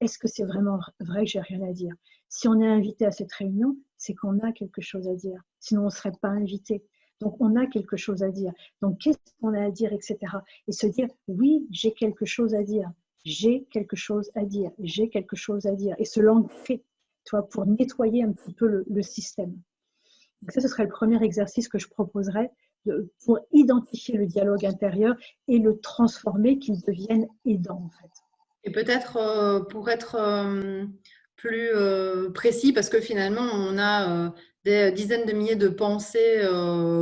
Est-ce que c'est vraiment vrai que j'ai rien à dire? Si on est invité à cette réunion, c'est qu'on a quelque chose à dire. Sinon, on ne serait pas invité. Donc, on a quelque chose à dire. Donc, qu'est-ce qu'on a à dire, etc. Et se dire, oui, j'ai quelque chose à dire. J'ai quelque chose à dire. J'ai quelque chose à dire. Et se l'ancrer, pour nettoyer un petit peu le système. Donc ça, ce serait le premier exercice que je proposerais pour identifier le dialogue intérieur et le transformer, qu'il devienne aidant, en fait. Et peut-être pour être plus précis, parce que finalement, on a des dizaines de milliers de pensées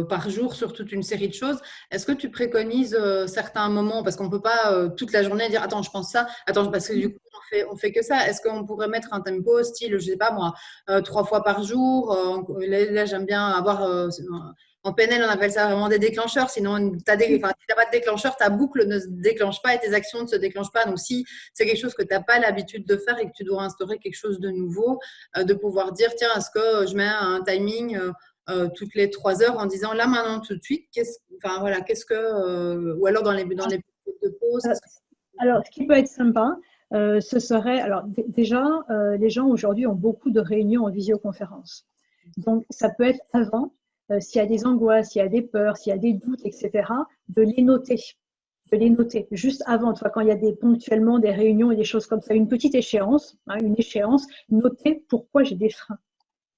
par jour sur toute une série de choses. Est-ce que tu préconises certains moments, parce qu'on ne peut pas toute la journée dire attends, je pense ça, attends, parce que du coup, on fait que ça. Est-ce qu'on pourrait mettre un tempo style, je ne sais pas moi, 3 fois par jour là, j'aime bien avoir en PNL, on appelle ça vraiment des déclencheurs. Sinon, si tu n'as pas de déclencheur, ta boucle ne se déclenche pas et tes actions ne se déclenchent pas. Donc, si c'est quelque chose que tu n'as pas l'habitude de faire et que tu dois instaurer quelque chose de nouveau, de pouvoir dire, tiens, est-ce que je mets un timing toutes les 3 heures en disant, là, maintenant, tout de suite, ou alors dans les périodes de pause. Alors, ce qui peut être sympa, ce serait, alors déjà, les gens aujourd'hui ont beaucoup de réunions en visioconférence. Donc, ça peut être avant, s'il y a des angoisses, s'il y a des peurs, s'il y a des doutes, etc., de les noter. De les noter juste avant, quand il y a ponctuellement des réunions et des choses comme ça, une petite échéance, une échéance, noter pourquoi j'ai des freins.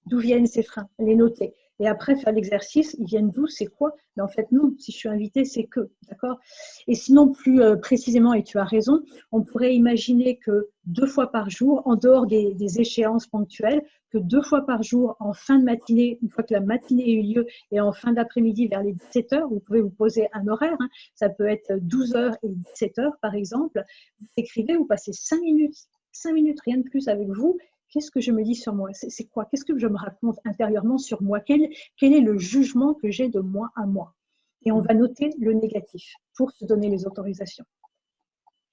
D'où viennent ces freins? Les noter. Et après, faire l'exercice, ils viennent d'où? C'est quoi? Mais en fait, non. Si je suis invitée, c'est que. D'accord? Et sinon, plus précisément, et tu as raison, on pourrait imaginer que 2 fois par jour, en dehors des échéances ponctuelles, que 2 fois par jour, en fin de matinée, une fois que la matinée a eu lieu, et en fin d'après-midi, vers les 17 heures, vous pouvez vous poser un horaire. Ça peut être 12 heures et 17 heures, par exemple. Vous écrivez, vous passez 5 minutes, rien de plus avec vous. Qu'est-ce que je me dis sur moi? C'est quoi? Qu'est-ce que je me raconte intérieurement sur moi? Quel est le jugement que j'ai de moi à moi? Et on va noter le négatif pour se donner les autorisations.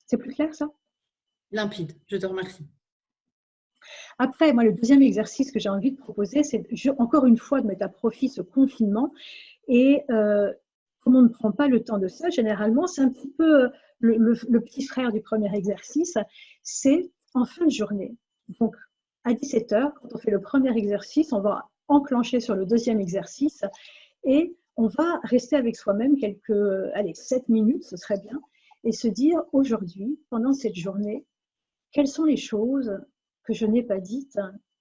C'est plus clair, ça? Limpide, je te remercie. Après, moi, le deuxième exercice que j'ai envie de proposer, c'est encore une fois de mettre à profit ce confinement. Et comme on ne prend pas le temps de ça, généralement, c'est un petit peu le petit frère du premier exercice, c'est en fin de journée. Donc, à 17 heures, quand on fait le premier exercice, on va enclencher sur le deuxième exercice et on va rester avec soi-même 7 minutes, ce serait bien, et se dire aujourd'hui, pendant cette journée, quelles sont les choses que je n'ai pas dites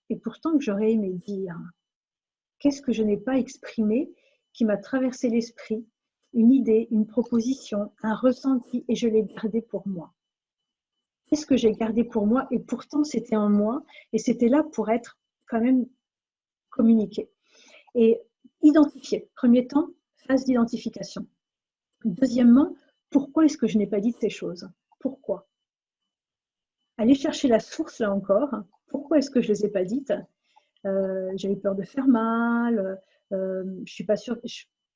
et pourtant que j'aurais aimé dire? Qu'est-ce que je n'ai pas exprimé qui m'a traversé l'esprit? Une idée, une proposition, un ressenti, et je l'ai gardé pour moi. Qu'est-ce que j'ai gardé pour moi? Et pourtant, c'était en moi, et c'était là pour être quand même communiqué. Et identifier. Premier temps, phase d'identification. Deuxièmement, pourquoi est-ce que je n'ai pas dit ces choses? Pourquoi? Aller chercher la source, là encore. Pourquoi est-ce que je ne les ai pas dites? J'avais peur de faire mal, je ne suis pas sûre,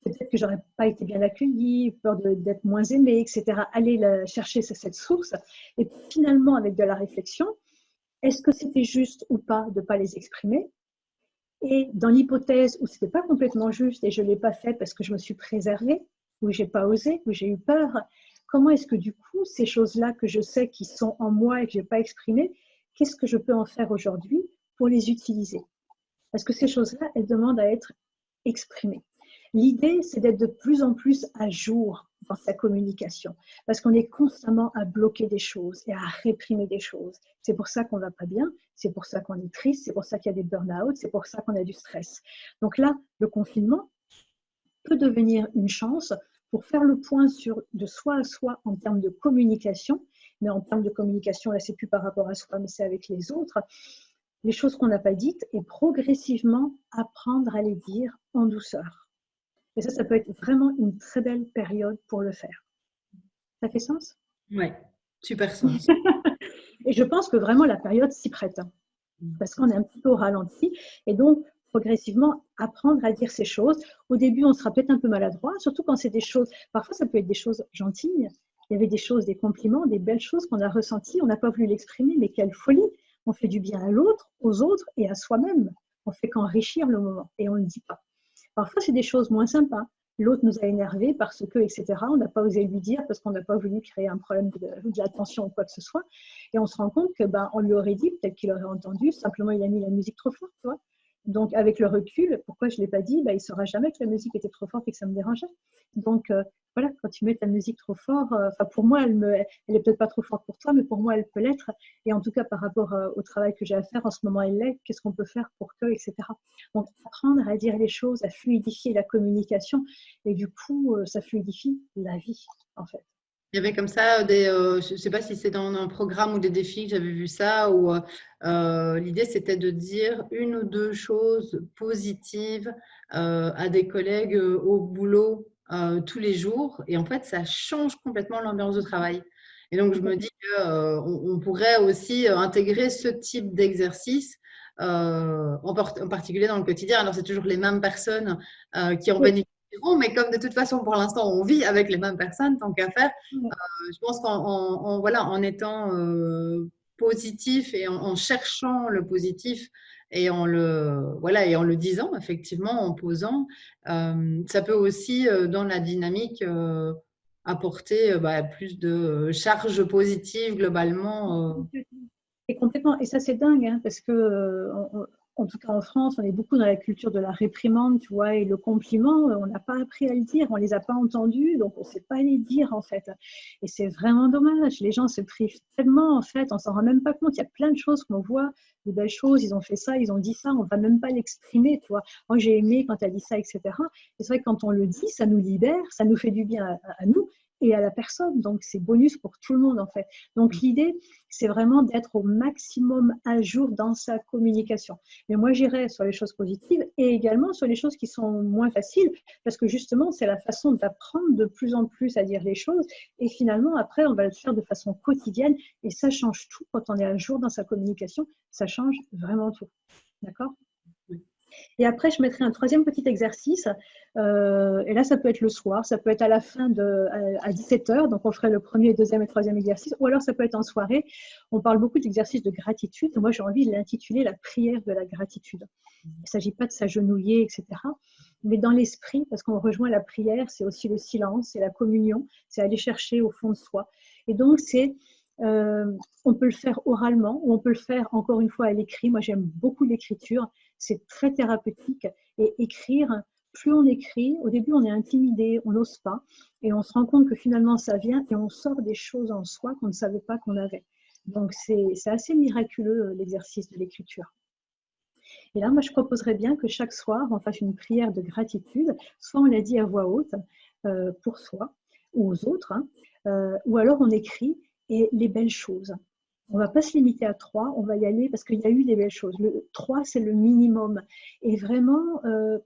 peut-être que je n'aurais pas été bien accueillie, peur d'être moins aimée, etc. Aller chercher cette source. Et finalement, avec de la réflexion, est-ce que c'était juste ou pas de ne pas les exprimer? Et dans l'hypothèse où ce n'était pas complètement juste et je ne l'ai pas fait parce que je me suis préservée, où je n'ai pas osé, où j'ai eu peur, comment est-ce que du coup, ces choses-là que je sais qui sont en moi et que je n'ai pas exprimées, qu'est-ce que je peux en faire aujourd'hui pour les utiliser? Parce que ces choses-là, elles demandent à être exprimées. L'idée, c'est d'être de plus en plus à jour dans sa communication, parce qu'on est constamment à bloquer des choses et à réprimer des choses. C'est pour ça qu'on ne va pas bien, c'est pour ça qu'on est triste, c'est pour ça qu'il y a des burn-out, c'est pour ça qu'on a du stress. Donc là, le confinement peut devenir une chance pour faire le point de soi à soi en termes de communication, mais en termes de communication, là, c'est plus par rapport à soi, mais c'est avec les autres, les choses qu'on n'a pas dites et progressivement apprendre à les dire en douceur. Et ça peut être vraiment une très belle période pour le faire. Ça fait sens? Oui, super sens. Et je pense que vraiment la période s'y prête. parce qu'on est un petit peu au ralenti. Et donc, progressivement, apprendre à dire ces choses. Au début, on sera peut-être un peu maladroit, surtout quand c'est des choses, parfois ça peut être des choses gentilles. Il y avait des choses, des compliments, des belles choses qu'on a ressenties, on n'a pas voulu l'exprimer, mais quelle folie! On fait du bien à l'autre, aux autres et à soi-même. On fait qu'enrichir le moment et on ne le dit pas. Parfois, c'est des choses moins sympas. L'autre nous a énervés parce que, etc. On n'a pas osé lui dire parce qu'on n'a pas voulu créer un problème de la tension ou quoi que ce soit. Et on se rend compte que on lui aurait dit, peut-être qu'il aurait entendu, simplement il a mis la musique trop forte, tu vois. Donc, avec le recul, pourquoi je ne l'ai pas dit? Il ne saura jamais que la musique était trop forte et que ça me dérangeait. Donc, voilà, quand tu mets ta musique trop fort, pour moi, elle est peut-être pas trop forte pour toi, mais pour moi, elle peut l'être. Et en tout cas, par rapport au travail que j'ai à faire en ce moment, elle l'est. Qu'est-ce qu'on peut faire pour que, etc. Donc, apprendre à dire les choses, à fluidifier la communication. Et du coup, ça fluidifie la vie, en fait. Il y avait comme ça je ne sais pas si c'est dans un programme ou des défis que j'avais vu ça, où l'idée c'était de dire une ou deux choses positives à des collègues au boulot tous les jours. Et en fait, ça change complètement l'ambiance de travail. Et donc, je me dis qu'on pourrait aussi intégrer ce type d'exercice, en particulier dans le quotidien. Alors, c'est toujours les mêmes personnes qui en bénéficient. Mais comme de toute façon, pour l'instant, on vit avec les mêmes personnes, tant qu'à faire, je pense en étant positif et en cherchant le positif et en le disant, effectivement, en posant, ça peut aussi, dans la dynamique, apporter plus de charge positive globalement. Et complètement. Et ça, c'est dingue, hein, parce que, en tout cas en France, on est beaucoup dans la culture de la réprimande, tu vois, et le compliment, on n'a pas appris à le dire, on ne les a pas entendus, donc on ne sait pas les dire, en fait. Et c'est vraiment dommage. Les gens se privent tellement, en fait, on s'en rend même pas compte. Il y a plein de choses qu'on voit, de belles choses, ils ont fait ça, ils ont dit ça, on ne va même pas l'exprimer, tu vois. Moi, j'ai aimé quand tu as dit ça, etc. Et c'est vrai que quand on le dit, ça nous libère, ça nous fait du bien à nous et à la personne. Donc, c'est bonus pour tout le monde, en fait. Donc, l'idée, c'est vraiment d'être au maximum à jour dans sa communication. Mais moi, j'irai sur les choses positives et également sur les choses qui sont moins faciles, parce que justement, c'est la façon d'apprendre de plus en plus à dire les choses. Et finalement, après, on va le faire de façon quotidienne et ça change tout quand on est à jour dans sa communication. Ça change vraiment tout. D'accord ? Et après, je mettrai un troisième petit exercice. Et là, ça peut être le soir, ça peut être à la fin à 17h. Donc, on ferait le premier, deuxième et troisième exercice. Ou alors, ça peut être en soirée. On parle beaucoup d'exercices de gratitude. Moi, j'ai envie de l'intituler la prière de la gratitude. Il ne s'agit pas de s'agenouiller, etc. Mais dans l'esprit, parce qu'on rejoint la prière, c'est aussi le silence, c'est la communion, c'est aller chercher au fond de soi. Et donc, on peut le faire oralement ou on peut le faire encore une fois à l'écrit. Moi, j'aime beaucoup l'écriture. C'est très thérapeutique. Et écrire, plus on écrit, au début, on est intimidé, on n'ose pas. Et on se rend compte que finalement, ça vient et on sort des choses en soi qu'on ne savait pas qu'on avait. Donc, c'est assez miraculeux, l'exercice de l'écriture. Et là, moi, je proposerais bien que chaque soir, on fasse une prière de gratitude. Soit on la dit à voix haute pour soi ou aux autres, ou alors on écrit et les belles choses. On ne va pas se limiter à 3, on va y aller parce qu'il y a eu des belles choses. Le 3, c'est le minimum. Et vraiment,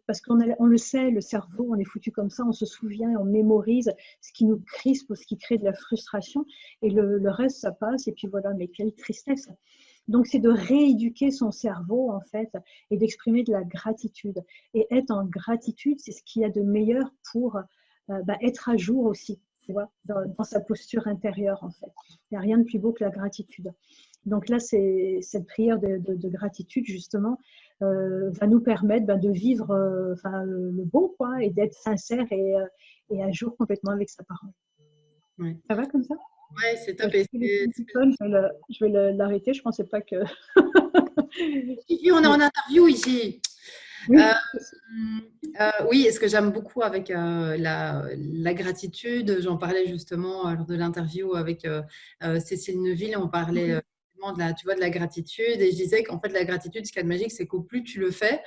parce qu'on le sait, le cerveau, on est foutu comme ça, on se souvient, on mémorise ce qui nous crispe ou ce qui crée de la frustration. Et le reste, ça passe. Et puis voilà, mais quelle tristesse. Donc, c'est de rééduquer son cerveau, en fait, et d'exprimer de la gratitude. Et être en gratitude, c'est ce qu'il y a de meilleur pour être à jour aussi. Tu vois, dans sa posture intérieure, en fait. Il n'y a rien de plus beau que la gratitude. Donc là, cette prière de gratitude, justement, va nous permettre de vivre le beau, quoi, et d'être sincère et à jour complètement avec sa parole. Ouais. Ça va comme ça? Oui, c'est top. Je vais l'arrêter, je ne pensais pas que… On est en interview ici. Oui. Oui, et ce que j'aime beaucoup avec la gratitude, j'en parlais justement lors de l'interview avec Cécile Neuville, on parlait de la gratitude et je disais qu'en fait la gratitude, ce qu'il y a de magique, c'est qu'au plus tu le fais,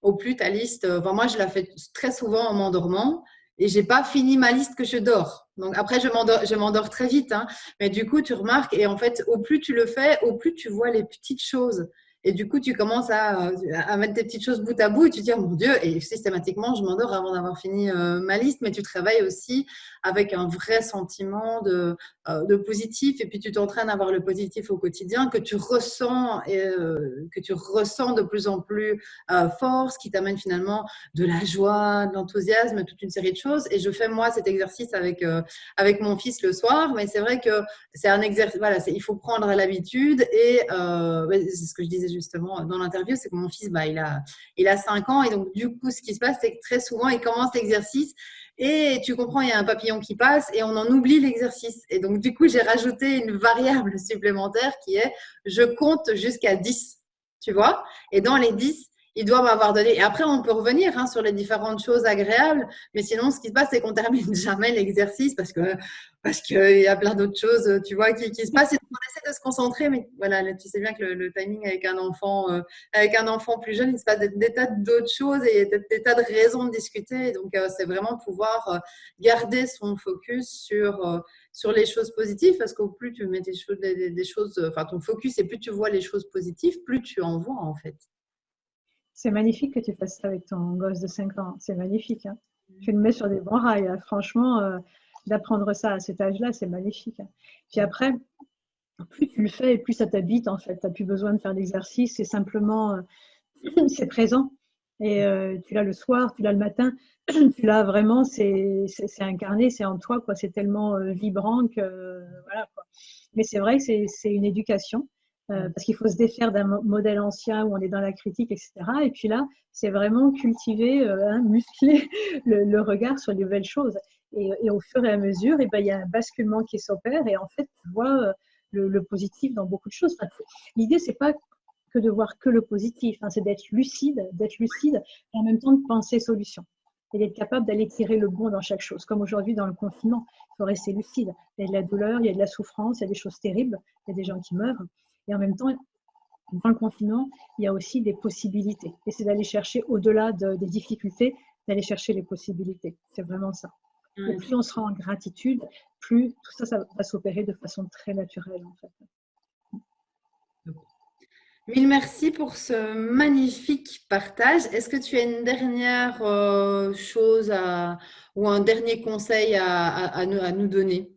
au plus ta liste, moi je la fais très souvent en m'endormant et j'ai pas fini ma liste que je dors. Donc après je m'endors très vite, hein, mais du coup tu remarques et en fait au plus tu le fais, au plus tu vois les petites choses Et du coup, tu commences à mettre tes petites choses bout à bout et tu te dis, oh mon Dieu, et systématiquement, je m'endors avant d'avoir fini ma liste, mais tu te réveilles aussi avec un vrai sentiment de positif et puis tu t'entraînes à avoir le positif au quotidien que tu ressens de plus en plus fort, ce qui t'amène finalement de la joie, de l'enthousiasme, toute une série de choses. Et je fais moi cet exercice avec mon fils le soir, mais c'est vrai que c'est un exercice, voilà, il faut prendre l'habitude et c'est ce que je disais justement dans l'interview, c'est que mon fils, il a 5 ans et donc du coup, ce qui se passe, c'est que très souvent, il commence l'exercice et tu comprends, il y a un papillon qui passe et on en oublie l'exercice. Et donc du coup, j'ai rajouté une variable supplémentaire qui est je compte jusqu'à 10, tu vois, et dans les 10, ils doivent m'avoir donné. Et après, on peut revenir sur les différentes choses agréables, mais sinon, ce qui se passe, c'est qu'on termine jamais l'exercice parce qu'il y a plein d'autres choses, tu vois, qui se passent. Et on essaie de se concentrer, mais voilà, tu sais bien que le timing avec un enfant plus jeune, il se passe des tas d'autres choses et des tas de raisons de discuter. Donc, c'est vraiment pouvoir garder son focus sur les choses positives, parce qu'au plus tu mets des choses, enfin ton focus, et plus tu vois les choses positives, plus tu en vois en fait. C'est magnifique que tu fasses ça avec ton gosse de 5 ans. C'est magnifique. Hein. Tu le mets sur des bons rails. Hein. Franchement, d'apprendre ça à cet âge-là, c'est magnifique. Hein. Puis après, plus tu le fais, plus ça t'habite en fait. Tu n'as plus besoin de faire d'exercice. C'est simplement, c'est présent. Et tu l'as le soir, tu l'as le matin. Tu l'as vraiment, c'est incarné, c'est en toi. Quoi. C'est tellement vibrant que voilà. Quoi. Mais c'est vrai que c'est une éducation. Parce qu'il faut se défaire d'un modèle ancien où on est dans la critique, etc. Et puis là, c'est vraiment cultiver, muscler le regard sur les nouvelles choses. Et au fur et à mesure, il y a un basculement qui s'opère et en fait, tu vois le positif dans beaucoup de choses. Enfin, l'idée, c'est pas que de voir que le positif, c'est d'être lucide et en même temps de penser solution. Et d'être capable d'aller tirer le bon dans chaque chose. Comme aujourd'hui dans le confinement, il faut rester lucide. Il y a de la douleur, il y a de la souffrance, il y a des choses terribles, il y a des gens qui meurent. Et en même temps, dans le confinement, il y a aussi des possibilités. Et c'est d'aller chercher au-delà des difficultés, d'aller chercher les possibilités. C'est vraiment ça. Et plus on sera en gratitude, plus tout ça va s'opérer de façon très naturelle en fait. Mille merci pour ce magnifique partage. Est-ce que tu as une dernière chose ou un dernier conseil à nous donner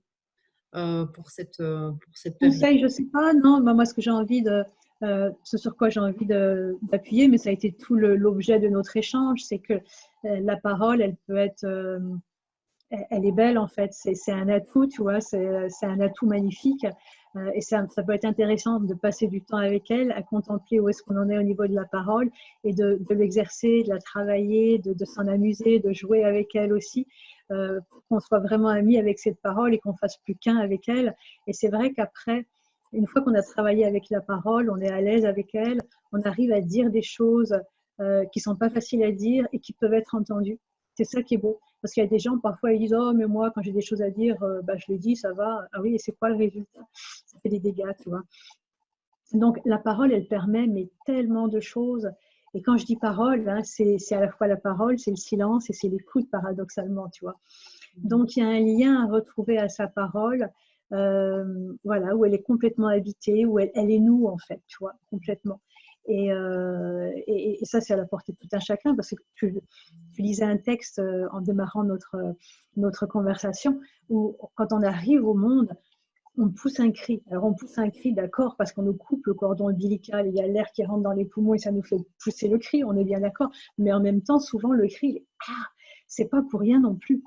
pour cette période? Conseil, je ne sais pas, non, moi ce que j'ai envie ce sur quoi j'ai envie d'appuyer, mais ça a été tout l'objet de notre échange, c'est que la parole, elle peut être, elle est belle en fait, c'est un atout, tu vois, c'est un atout magnifique. Et ça peut être intéressant de passer du temps avec elle, à contempler où est-ce qu'on en est au niveau de la parole et de l'exercer, de la travailler, de s'en amuser, de jouer avec elle aussi, pour qu'on soit vraiment amis avec cette parole et qu'on fasse plus qu'un avec elle. Et c'est vrai qu'après, une fois qu'on a travaillé avec la parole, on est à l'aise avec elle, on arrive à dire des choses qui sont pas faciles à dire et qui peuvent être entendues. C'est ça qui est beau. Parce qu'il y a des gens, parfois, ils disent « Oh, mais moi, quand j'ai des choses à dire, je les dis, ça va. » Ah oui, et c'est quoi le résultat? Ça fait des dégâts, tu vois. Donc, la parole, elle permet mais tellement de choses. Et quand je dis parole, c'est à la fois la parole, c'est le silence et c'est l'écoute, paradoxalement, tu vois. Donc, il y a un lien à retrouver à sa parole, voilà, où elle est complètement habitée, où elle est nous, en fait, tu vois, complètement. Et ça, c'est à la portée de tout un chacun, parce que tu lisais un texte en démarrant notre conversation, où quand on arrive au monde, on pousse un cri. Alors, on pousse un cri, d'accord, parce qu'on nous coupe le cordon ombilical, il y a l'air qui rentre dans les poumons et ça nous fait pousser le cri, on est bien d'accord. Mais en même temps, souvent, le cri, c'est pas pour rien non plus.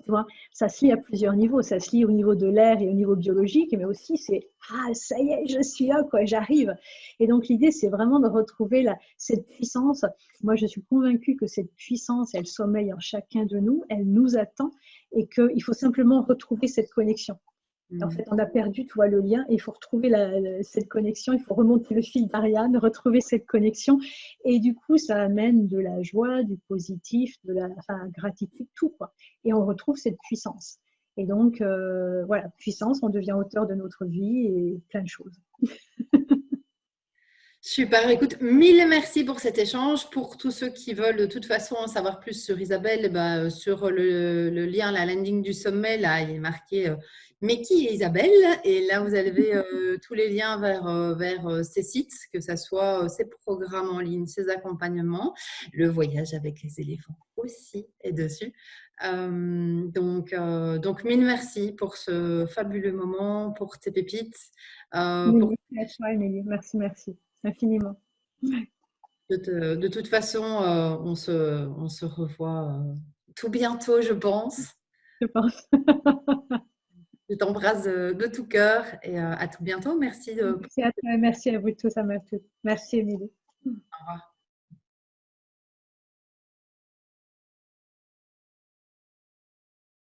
Tu vois, ça se lie à plusieurs niveaux. Ça se lie au niveau de l'air et au niveau biologique, mais aussi c'est ça y est, je suis là, quoi, j'arrive. Et donc l'idée, c'est vraiment de retrouver cette puissance. Moi, je suis convaincue que cette puissance, elle sommeille en chacun de nous, elle nous attend et qu'il faut simplement retrouver cette connexion. En fait, on a perdu, tu vois, le lien et il faut retrouver cette connexion, il faut remonter le fil d'Ariane, retrouver cette connexion et du coup, ça amène de la joie, du positif, de la gratitude, tout quoi. Et on retrouve cette puissance. Et donc, voilà, puissance, on devient auteur de notre vie et plein de choses. Super, écoute, mille merci pour cet échange. Pour tous ceux qui veulent de toute façon en savoir plus sur Isabelle, sur le lien, la landing du sommet, là, il est marqué mais qui est Isabelle? Et là, vous avez tous les liens vers ses sites, que ce soit ses programmes en ligne, ses accompagnements. Le voyage avec les éléphants aussi est dessus. Donc, mille merci pour ce fabuleux moment, pour tes pépites. Merci à toi, Émilie. Merci infiniment. De toute façon, on se revoit tout bientôt, je pense. Je pense. Je t'embrasse de tout cœur et à tout bientôt. Merci. Merci à toi et merci à vous tous, à tous. Merci, Émilie.